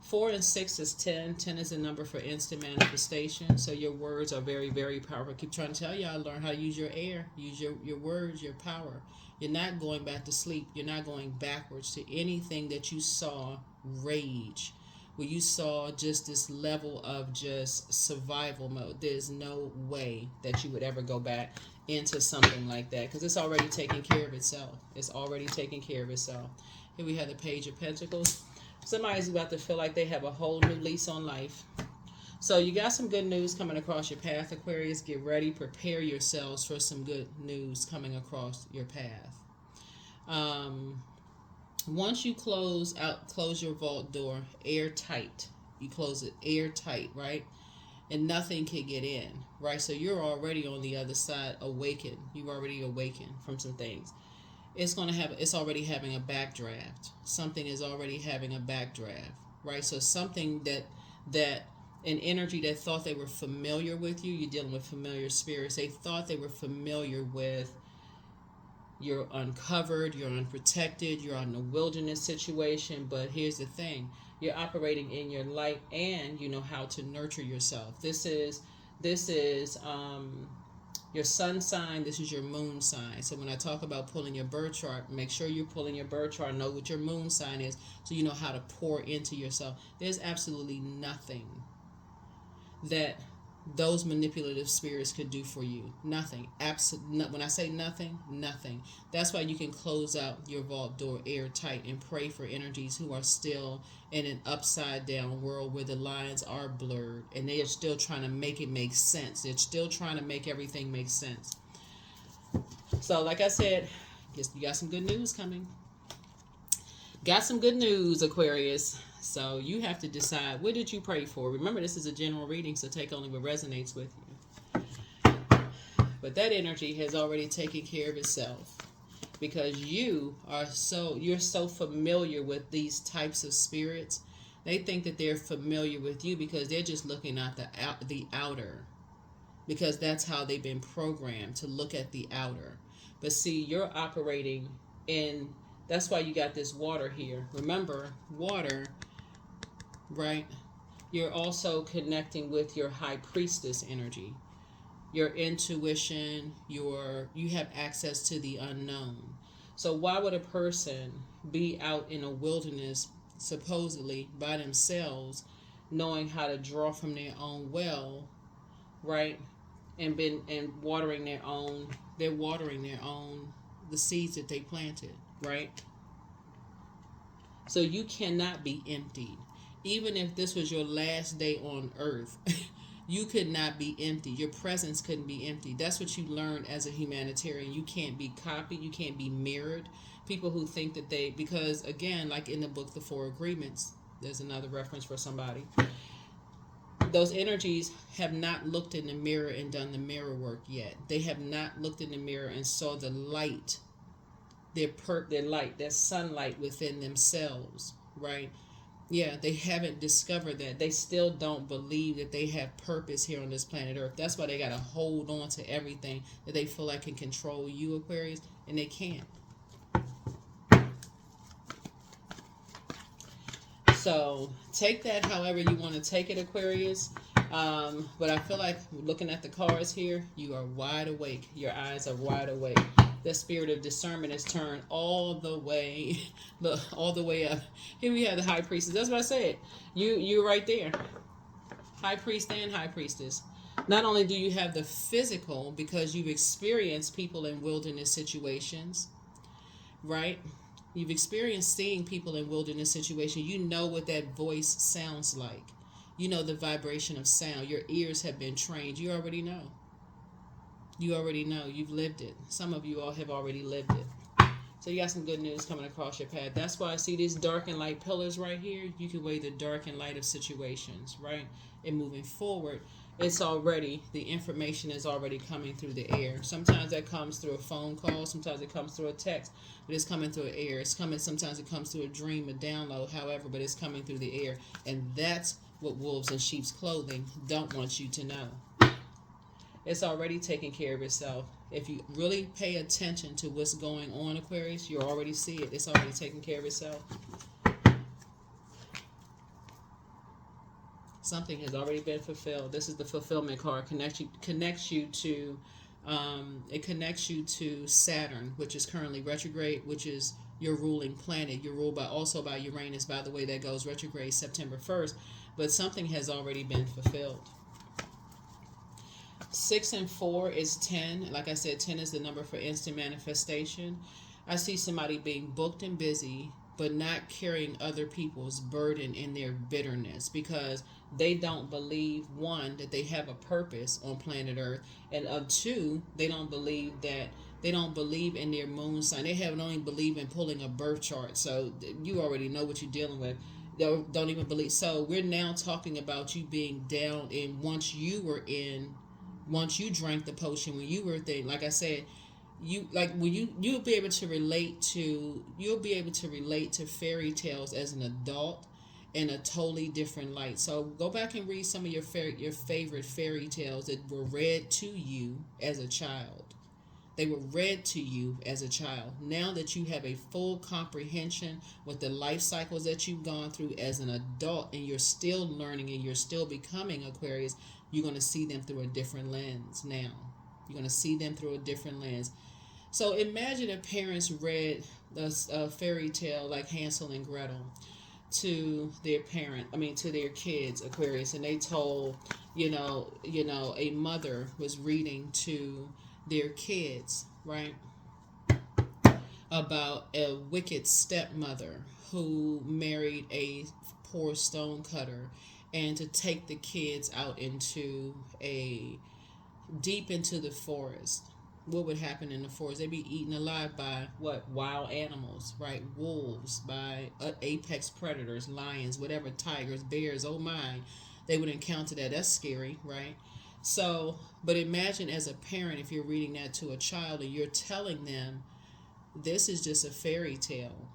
4 and 6 is 10. 10 is a number for instant manifestation. So your words are very, very powerful. I keep trying to tell y'all, learn how to use your air. Use your words, your power. You're not going back to sleep. You're not going backwards to anything that you saw rage. Where you saw just this level of just survival mode. There's no way that you would ever go back into something like that, because it's already taking care of itself. It's already taking care of itself. Here we have the Page of Pentacles. Somebody's about to feel like they have a whole new lease on life. So you got some good news coming across your path, Aquarius. Get ready. Prepare yourselves for some good news coming across your path. Once you close your vault door airtight. You close it airtight, right? And nothing can get in, right? So you're already on the other side, awakened. You've already awakened from some things. It's already having a backdraft. Something is already having a backdraft, right? So something that an energy that thought they were familiar with you. You're dealing with familiar spirits. They thought they were familiar with. You're uncovered, you're unprotected, you're in a wilderness situation. But here's the thing: you're operating in your light, and you know how to nurture yourself. This is your sun sign. This is your moon sign. So when I talk about pulling your birth chart, make sure you're pulling your birth chart. Know what your moon sign is, so you know how to pour into yourself. There's absolutely nothing that those manipulative spirits could do for you. Nothing. When I say nothing, nothing. That's why you can close out your vault door airtight and pray for energies who are still in an upside down world where the lines are blurred and they are still trying to make it make sense. They're still trying to make everything make sense. So like I said, you got some good news coming. Got some good news, Aquarius. So you have to decide, what did you pray for? Remember, this is a general reading, so take only what resonates with you. But that energy has already taken care of itself, because you're so familiar with these types of spirits. They think that they're familiar with you because they're just looking at the outer, because that's how they've been programmed to look at the outer. But see, you're operating in, that's why you got this water here. Remember, water, right? You're also connecting with your high priestess energy, your intuition, you have access to the unknown. So why would a person be out in a wilderness supposedly by themselves, knowing how to draw from their own well, right? And watering their own, they're watering their own, the seeds that they planted, right? So you cannot be emptied. Even if this was your last day on earth, you could not be empty. Your presence couldn't be empty. That's what you learned as a humanitarian. You can't be copied. You can't be mirrored. People who think that because again, like in the book, The Four Agreements, there's another reference for somebody. Those energies have not looked in the mirror and done the mirror work yet. They have not looked in the mirror and saw the light, their light, their sunlight within themselves, right? Yeah, they haven't discovered that. They still don't believe that they have purpose here on this planet Earth. That's why they got to hold on to everything that they feel like can control you, Aquarius, and they can't. So take that however you want to take it, Aquarius. But I feel like looking at the cards here, you are wide awake. Your eyes are wide awake. The spirit of discernment is turned all the way, all the way up. Here we have the high priestess. That's what I said. You're right there. High priest and high priestess. Not only do you have the physical, because you've experienced people in wilderness situations, right? You've experienced seeing people in wilderness situations. You know what that voice sounds like. You know the vibration of sound. Your ears have been trained. You already know. You already know. You've lived it. Some of you all have already lived it. So you got some good news coming across your path. That's why I see these dark and light pillars right here. You can weigh the dark and light of situations, right? And moving forward, the information is already coming through the air. Sometimes that comes through a phone call. Sometimes it comes through a text. But it's coming through the air. Sometimes it comes through a dream, a download, however, but it's coming through the air. And that's what wolves in sheep's clothing don't want you to know. It's already taking care of itself. If you really pay attention to what's going on, Aquarius, you already see it. It's already taking care of itself. Something has already been fulfilled. This is the fulfillment card. Connects you to Saturn, which is currently retrograde, which is your ruling planet. You're ruled also by Uranus, by the way, that goes retrograde September 1st. But something has already been fulfilled. 6 and 4 is 10. Like I said, 10 is the number for instant manifestation. I see somebody being booked and busy, but not carrying other people's burden in their bitterness, because they don't believe, one, that they have a purpose on planet Earth, and two, they don't believe in their moon sign. They don't even believe in pulling a birth chart. So you already know what you're dealing with. They don't even believe. So we're now talking about you being down in, once you drank the potion, when you were there, like I said, you'll be able to relate to fairy tales as an adult in a totally different light. So go back and read some of your favorite fairy tales that were read to you as a child. They were read to you as a child. Now that you have a full comprehension with the life cycles that you've gone through as an adult, and you're still learning and you're still becoming, Aquarius, you're going to see them through a different lens now. You're going to see them through a different lens. So imagine if parents read a fairy tale like Hansel and Gretel to their kids, Aquarius, and they told, a mother was reading to their kids, right, about a wicked stepmother who married a poor stonecutter, and to take the kids out deep into the forest, what would happen in the forest? They'd be eaten alive by what? Wild animals, right? Wolves, by apex predators, lions, whatever, tigers, bears. Oh my, they would encounter that. That's scary, right? So, but imagine as a parent, if you're reading that to a child and you're telling them this is just a fairy tale,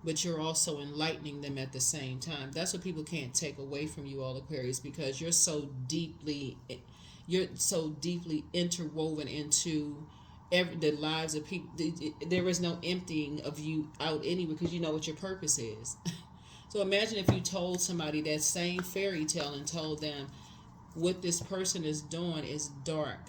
but you're also enlightening them at the same time. That's what people can't take away from you, all Aquarius, because you're so deeply interwoven into the lives of people. There is no emptying of you out anyway, because you know what your purpose is. So imagine if you told somebody that same fairy tale and told them what this person is doing is dark.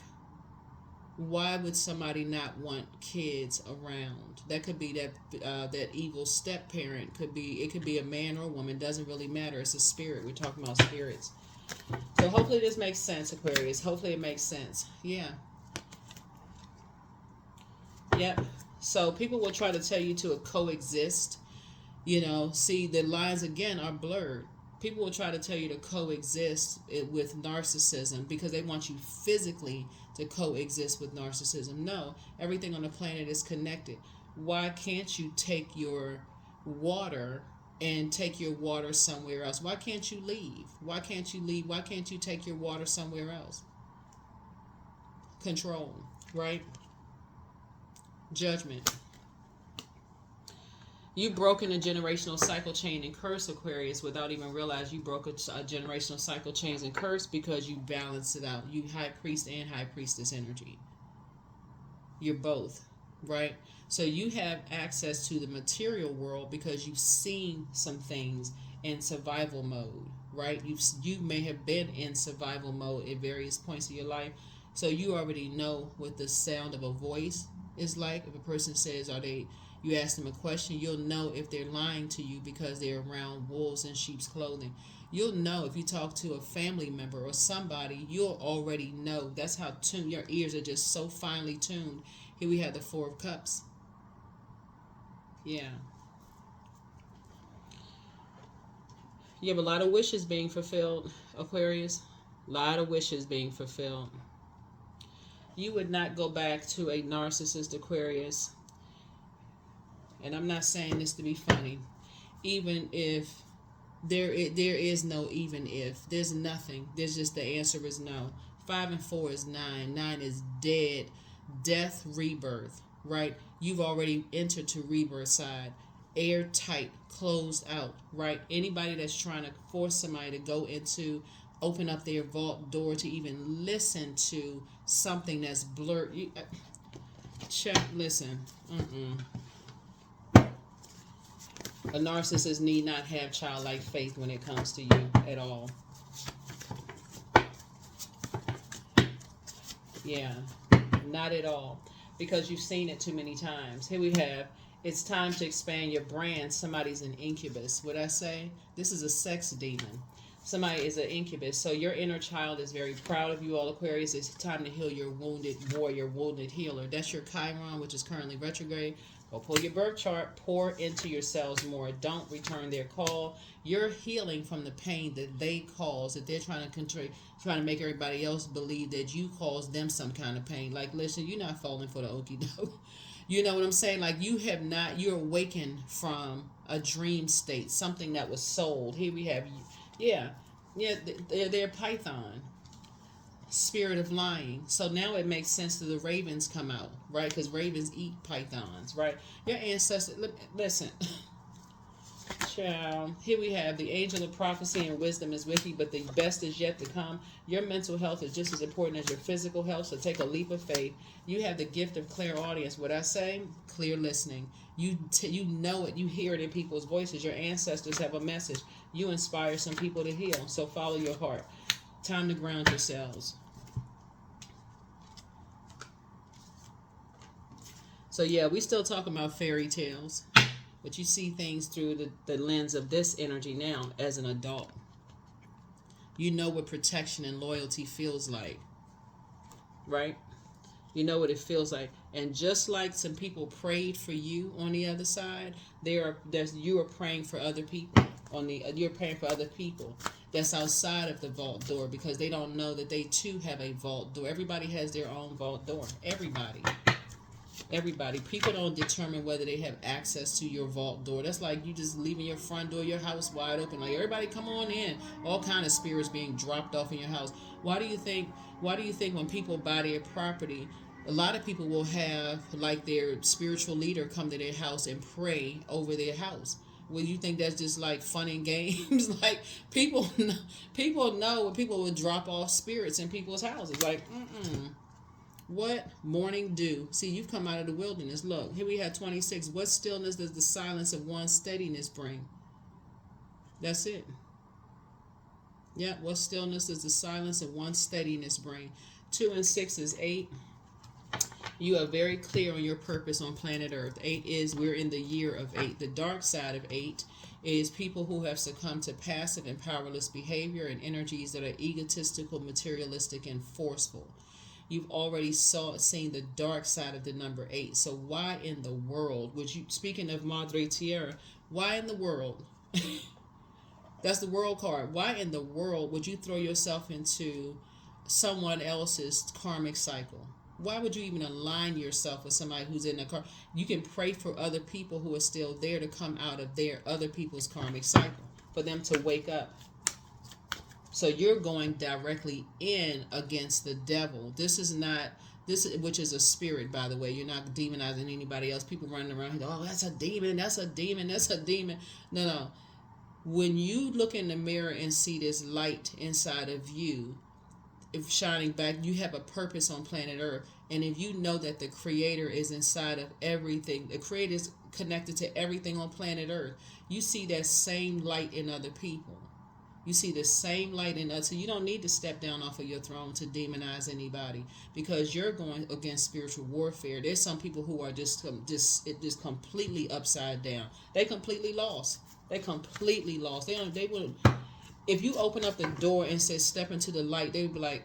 Why would somebody not want kids around? That could be that evil step parent. It could be a man or a woman. Doesn't really matter. It's a spirit. We're talking about spirits. So hopefully this makes sense, Aquarius. Hopefully it makes sense. Yeah. Yep. So people will try to tell you to coexist. See, the lines again are blurred. People will try to tell you to coexist with narcissism because they want you physically to coexist with narcissism. No, everything on the planet is connected. Why can't you take your water and take your water somewhere else? Why can't you leave? Why can't you leave? Why can't you take your water somewhere else? Control, right? Judgment. You've broken a generational cycle chain and curse, Aquarius, without even realizing you broke a generational cycle chains and curse because you balanced it out. You high priest and high priestess energy. You're both, right? So you have access to the material world because you've seen some things in survival mode, right? You may have been in survival mode at various points of your life, so you already know what the sound of a voice is like. If a person says, you ask them a question, you'll know if they're lying to you because they're around wolves in sheep's clothing. You'll know if you talk to a family member or somebody, you'll already know. That's how tuned your ears are, just so finely tuned. Here we have the Four of Cups. Yeah. You have a lot of wishes being fulfilled, Aquarius. A lot of wishes being fulfilled. You would not go back to a narcissist, Aquarius. And I'm not saying this to be funny. Even if there is no even if. There's nothing. There's just the answer is no. 5 and 4 is 9. 9 is dead. Death, rebirth, right? You've already entered to rebirth side. Airtight, closed out, right? Anybody that's trying to force somebody to open up their vault door to even listen to something that's blurred. Listen. A narcissist need not have childlike faith when it comes to you at all. Yeah, not at all. Because you've seen it too many times. Here we have, it's time to expand your brand. Somebody's an incubus. What I say? This is a sex demon. Somebody is an incubus. So your inner child is very proud of you, all Aquarius. It's time to heal your wounded warrior, wounded healer. That's your Chiron, which is currently retrograde. Go pull your birth chart, pour into yourselves more. Don't return their call. You're healing from the pain that they cause, that they're trying to make everybody else believe that you caused them some kind of pain. Like, listen, you're not falling for the okie doke. You know what I'm saying? Like, you're awakened from a dream state, something that was sold. Here we have, they're Python. Spirit of lying. So now it makes sense that the ravens come out, right? Because ravens eat pythons, right? Your ancestors, listen. Child. Here we have the angel of prophecy and wisdom is with you, but the best is yet to come. Your mental health is just as important as your physical health, so take a leap of faith. You have the gift of clairaudience. What I say? Clear listening. You know it. You hear it in people's voices. Your ancestors have a message. You inspire some people to heal, so follow your heart. Time to ground yourselves. So yeah, we still talking about fairy tales, but you see things through the lens of this energy now as an adult. You know what protection and loyalty feels like, right? You know what it feels like. And just like some people prayed for you on the other side, you are praying for other people. on the you're praying for other people that's outside of the vault door, because they don't know that they too have a vault door. Everybody has their own vault door. Everybody. People don't determine whether they have access to your vault door. That's like you just leaving your front door, your house wide open. Like, everybody come on in. All kind of spirits being dropped off in your house. Why do you think when people buy their property, a lot of people will have like their spiritual leader come to their house and pray over their house? Well, you think that's just like fun and games? Like, people know when people will drop off spirits in people's houses. Like, What morning dew? See, you've come out of the wilderness. Look, here we have 26. What stillness does the silence of one's steadiness bring? That's it. Yeah, what stillness does the silence of one's steadiness bring? 2 and 6 is 8. You are very clear on your purpose on planet Earth. 8 is we're in the year of 8. The dark side of 8 is people who have succumbed to passive and powerless behavior and energies that are egotistical, materialistic, and forceful. You've already seen the dark side of the number 8. So why in the world would you, speaking of Madre Tierra, why in the world, that's the world card, why in the world would you throw yourself into someone else's karmic cycle? Why would you even align yourself with somebody who's in a car? You can pray for other people who are still there to come out of their other people's karmic cycle, for them to wake up. So you're going directly in against the devil. This, which is a spirit, by the way. You're not demonizing anybody else. People running around, oh, that's a demon, that's a demon, that's a demon. No. When you look in the mirror and see this light inside of you, if shining back, you have a purpose on planet Earth. And if you know that the Creator is inside of everything, the Creator is connected to everything on planet Earth, you see that same light in other people. You see the same light in us. So you don't need to step down off of your throne to demonize anybody, because you're going against spiritual warfare. There's some people who are just completely upside down. They completely lost. They would. If you open up the door and say step into the light, they would be like,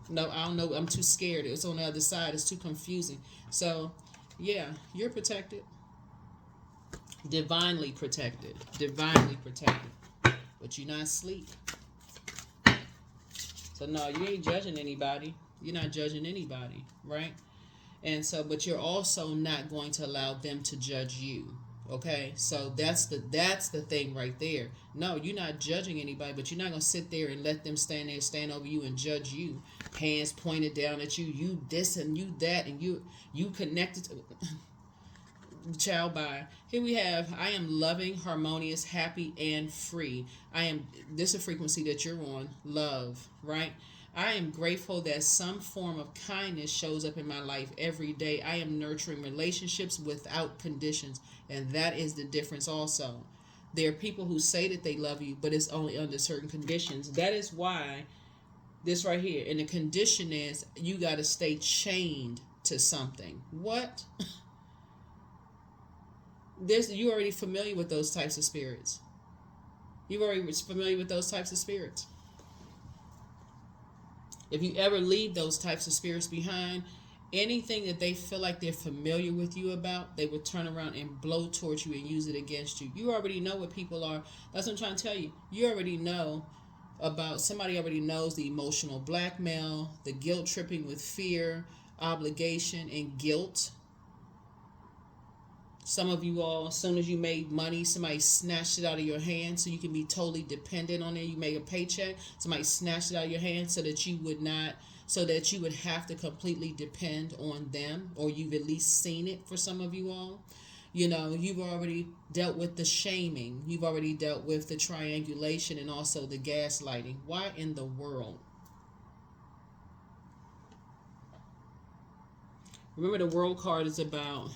no, I don't know. I'm too scared. It's on the other side. It's too confusing. So, yeah, you're protected. Divinely protected. But you're not asleep. So no, you ain't judging anybody. You're not judging anybody, right? And so, but you're also not going to allow them to judge you. Okay, so that's the thing right there. No, you're not judging anybody, but you're not gonna sit there and let them stand over you and judge you, hands pointed down at you, you this and you that, and you connected to child. By here we have, I am loving, harmonious, happy, and free. This is a frequency that you're on, love, right? I am grateful that some form of kindness shows up in my life every day. I am nurturing relationships without conditions, and that is the difference also. There are people who say that they love you, but it's only under certain conditions. That is why this right here, and the condition is you got to stay chained to something. What? You're already familiar with those types of spirits. You're already familiar with those types of spirits. If you ever leave those types of spirits behind, anything that they feel like they're familiar with you about, they will turn around and blow towards you and use it against you. You already know what people are. That's what I'm trying to tell you. You already know about, somebody already knows the emotional blackmail, the guilt tripping with fear, obligation, and guilt. Some of you all, as soon as you made money, somebody snatched it out of your hand so you can be totally dependent on it. You made a paycheck, somebody snatched it out of your hand so that you would have to completely depend on them, or you've at least seen it for some of you all. You know, you've already dealt with the shaming. You've already dealt with the triangulation and also the gaslighting. Why in the world? Remember, the world card is about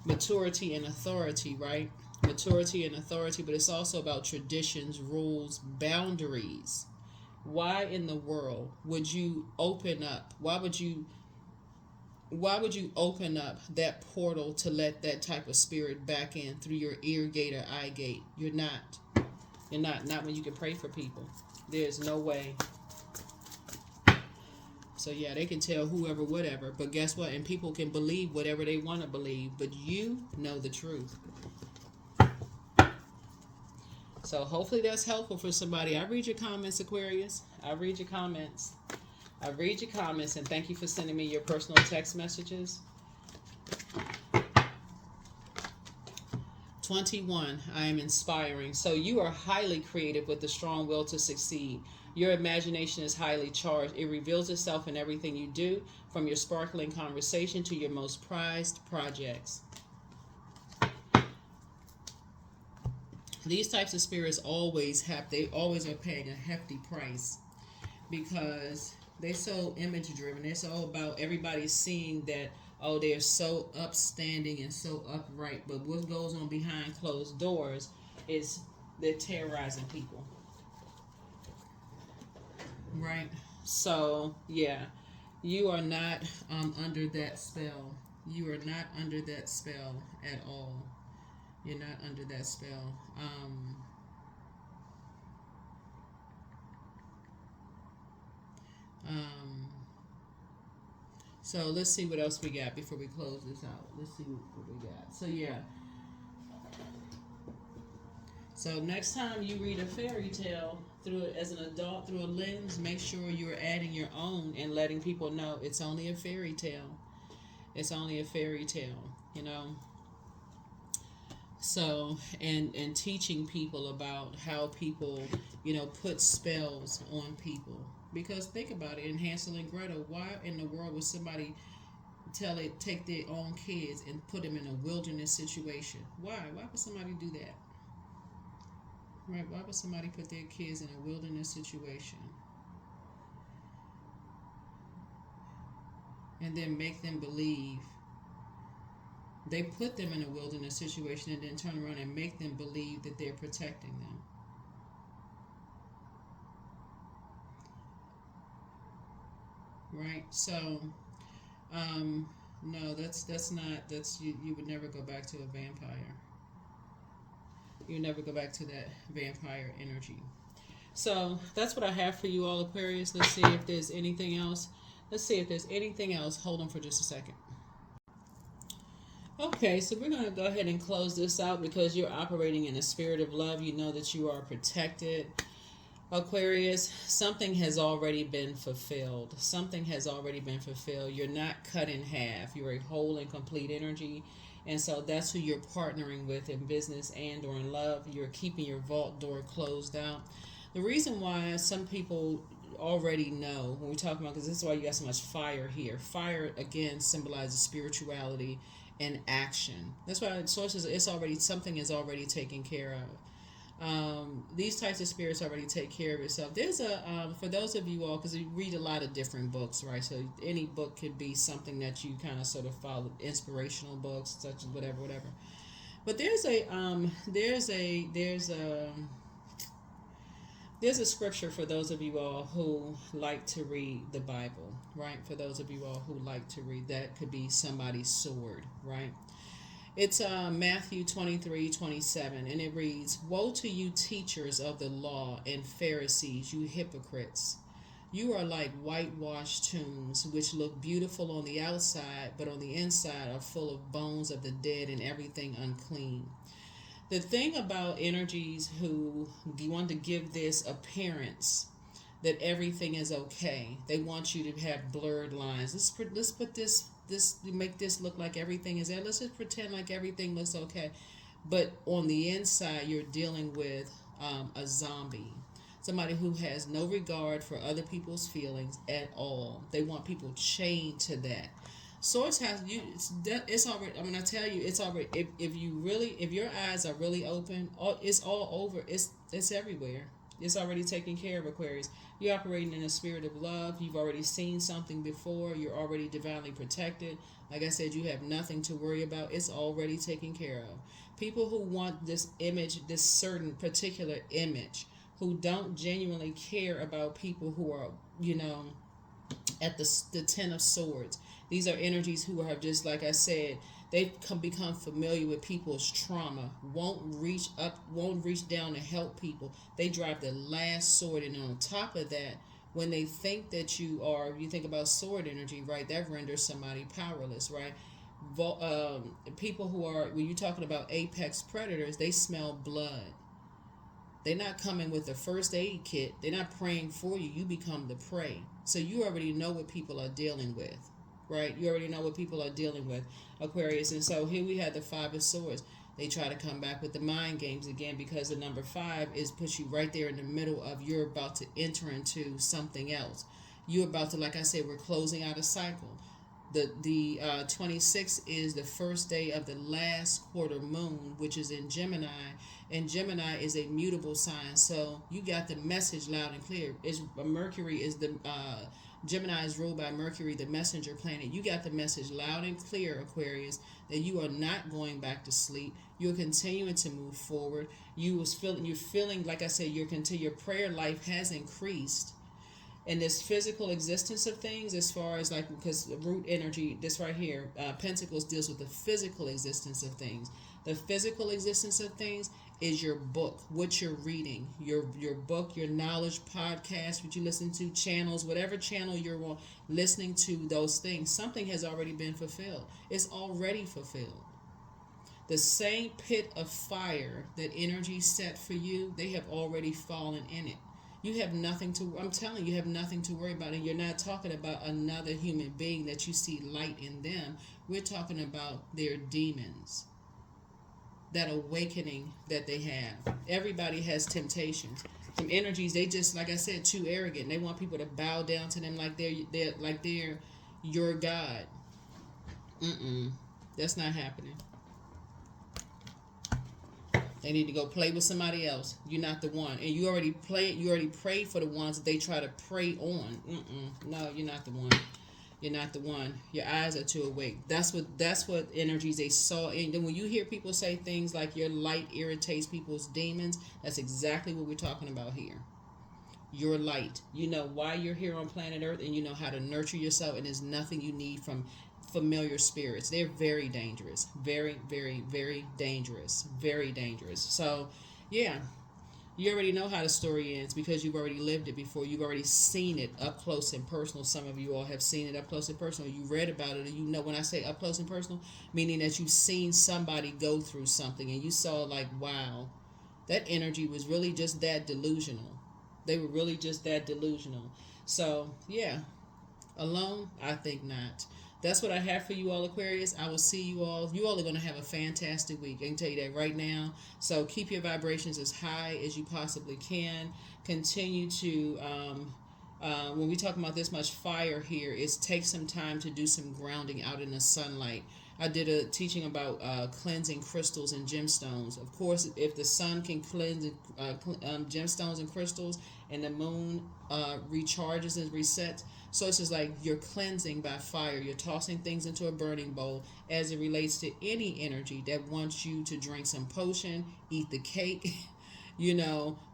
maturity and authority, right? Maturity and authority, but it's also about traditions, rules, boundaries. Why in the world would you open up? Why would you open up that portal to let that type of spirit back in through your ear gate or eye gate? You're not when you can pray for people. There's no way. So yeah, they can tell whoever, whatever, but guess what? And people can believe whatever they want to believe, but you know the truth. So hopefully that's helpful for somebody. I read your comments, Aquarius. I read your comments. I read your comments, and thank you for sending me your personal text messages. 21, I am inspiring. So you are highly creative with a strong will to succeed. Your imagination is highly charged. It reveals itself in everything you do, from your sparkling conversation to your most prized projects. These types of spirits they always are paying a hefty price, because they're so image driven. It's all about everybody seeing that, oh, they're so upstanding and so upright. But what goes on behind closed doors is they're terrorizing people. Right? So, yeah, you are not under that spell. You are not under that spell at all. You're not under that spell. Um, so let's see what else we got before we close this out. Let's see what we got. So yeah. So next time you read a fairy tale as an adult through a lens, make sure you're adding your own and letting people know it's only a fairy tale. It's only a fairy tale, you know. So and teaching people about how people, put spells on people. Because think about it, in Hansel and Gretel, why in the world would somebody take their own kids and put them in a wilderness situation? Why? Why would somebody do that? Right? Why would somebody put their kids in a wilderness situation and then make them believe? They put them in a wilderness situation and then turn around and make them believe that they're protecting them. Right? So, no, you would never go back to a vampire. You would never go back to that vampire energy. So that's what I have for you all, Aquarius. Let's see if there's anything else. Hold on for just a second. Okay, so we're going to go ahead and close this out because you're operating in a spirit of love. You know that you are protected. Aquarius, something has already been fulfilled. Something has already been fulfilled. You're not cut in half. You're a whole and complete energy. And so that's who you're partnering with in business and or in love. You're keeping your vault door closed out. The reason why some people already know when we talk about, because this is why you got so much fire here. Fire, again, symbolizes spirituality and action. That's why sources, something is already taken care of. These types of spirits already take care of itself. There's for those of you all, because you read a lot of different books, right? So any book could be something that you kind of sort of follow, inspirational books, such as whatever. But there's a scripture for those of you all who like to read the Bible, right? For those of you all who like to read, that could be somebody's sword, right? It's Matthew 23:27, and it reads, "Woe to you, teachers of the law and Pharisees, you hypocrites! You are like whitewashed tombs, which look beautiful on the outside, but on the inside are full of bones of the dead and everything unclean." The thing about energies who want to give this appearance that everything is okay, they want you to have blurred lines. Let's put this make this look like everything is there. Let's just pretend like everything looks okay, but on the inside you're dealing with a zombie, somebody who has no regard for other people's feelings at all. They want people chained to that. Source has you. It's already. I mean, I tell you, it's already. If your eyes are really open, it's all over. It's everywhere. It's already taken care of, Aquarius. You're operating in a spirit of love. You've already seen something before. You're already divinely protected. Like I said, you have nothing to worry about. It's already taken care of. People who want this image, this certain particular image, who don't genuinely care about people who are, at the Ten of Swords. These are energies who have, just like I said, they've become familiar with people's trauma, won't reach down to help people. They drive the last sword, and on top of that, when they think that you think about sword energy, right, that renders somebody powerless, right? People who are, when you're talking about apex predators, they smell blood. They're not coming with a first aid kit. They're not praying for you. You become the prey. So you already know what people are dealing with, right? You already know what people are dealing with, Aquarius. And so here we have the Five of Swords. They try to come back with the mind games again, because the number 5 is puts you right there in the middle of, you're about to enter into something else. You're about to, like I said, we're closing out a cycle. The 26th is the first day of the last quarter moon, which is in Gemini, and Gemini is a mutable sign. So you got the message loud and clear. Mercury is the Gemini is ruled by Mercury, the messenger planet. You got the message loud and clear, Aquarius, that you are not going back to sleep. You're continuing to move forward. You're feeling, like I said, your prayer life has increased. And this physical existence of things, as far as like, because the root energy, this right here, Pentacles deals with the physical existence of things. The physical existence of things is your book, what you're reading, your book, your knowledge podcast, what you listen to, channels, whatever channel you're on, listening to those things. Something has already been fulfilled. It's already fulfilled. The same pit of fire that energy set for you, they have already fallen in it. You have nothing to, I'm telling you, you have nothing to worry about. And you're not talking about another human being that you see light in them. We're talking about their demons. That awakening that they have. Everybody has temptations. Some energies, they just, like I said, too arrogant. They want people to bow down to them like they're your God. That's not happening. They need to go play with somebody else. You're not the one. And you already prayed for the ones that they try to prey on. No, you're not the one. You're not the one. Your eyes are too awake. That's what energies they saw in. Then when you hear people say things like your light irritates people's demons, that's exactly what we're talking about here. Your light. You know why you're here on planet Earth, and you know how to nurture yourself, and there's nothing you need from familiar spirits. They're very dangerous. Very, very, very dangerous. Very dangerous. So, yeah. You already know how the story ends because you've already lived it before. You've already seen it up close and personal. Some of you all have seen it up close and personal. You read about it, and you know when I say up close and personal, meaning that you've seen somebody go through something and you saw like, wow, that energy was really just that delusional. They were really just that delusional. So, yeah. Alone? I think not. That's what I have for you all, Aquarius. I will see you all. You all are going to have a fantastic week. I can tell you that right now. So keep your vibrations as high as you possibly can. Continue to, when we talk about this much fire here, it takes some time to do some grounding out in the sunlight. I did a teaching about cleansing crystals and gemstones. Of course, if the sun can cleanse gemstones and crystals, and the moon recharges and resets, so it's just like you're cleansing by fire. You're tossing things into a burning bowl as it relates to any energy that wants you to drink some potion, eat the cake,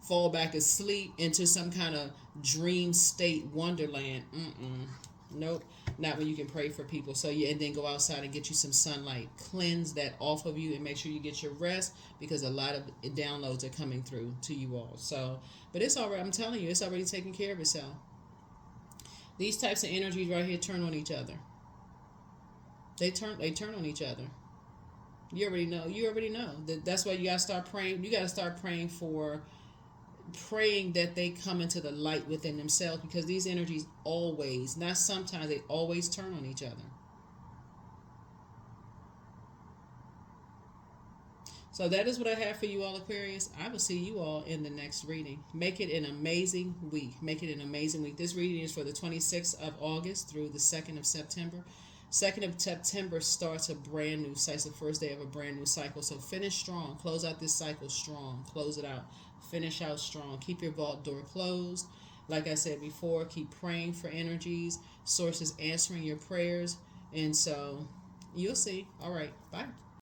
fall back asleep into some kind of dream state wonderland. Nope, not when you can pray for people. So yeah, and then go outside and get you some sunlight. Cleanse that off of you and make sure you get your rest, because a lot of downloads are coming through to you all. So, but it's all right. I'm telling you, it's already taking care of itself. These types of energies right here turn on each other. They turn on each other. You already know. That's why you gotta start praying. You gotta start praying that they come into the light within themselves, because these energies always, not sometimes, they always turn on each other. So that is what I have for you all, Aquarius. I will see you all in the next reading. Make it an amazing week. Make it an amazing week. This reading is for the 26th of August through the 2nd of September. 2nd of September starts a brand new cycle. It's the first day of a brand new cycle. So finish strong. Close out this cycle strong. Close it out. Finish out strong. Keep your vault door closed. Like I said before, keep praying for energies, sources answering your prayers. And so you'll see. All right. Bye.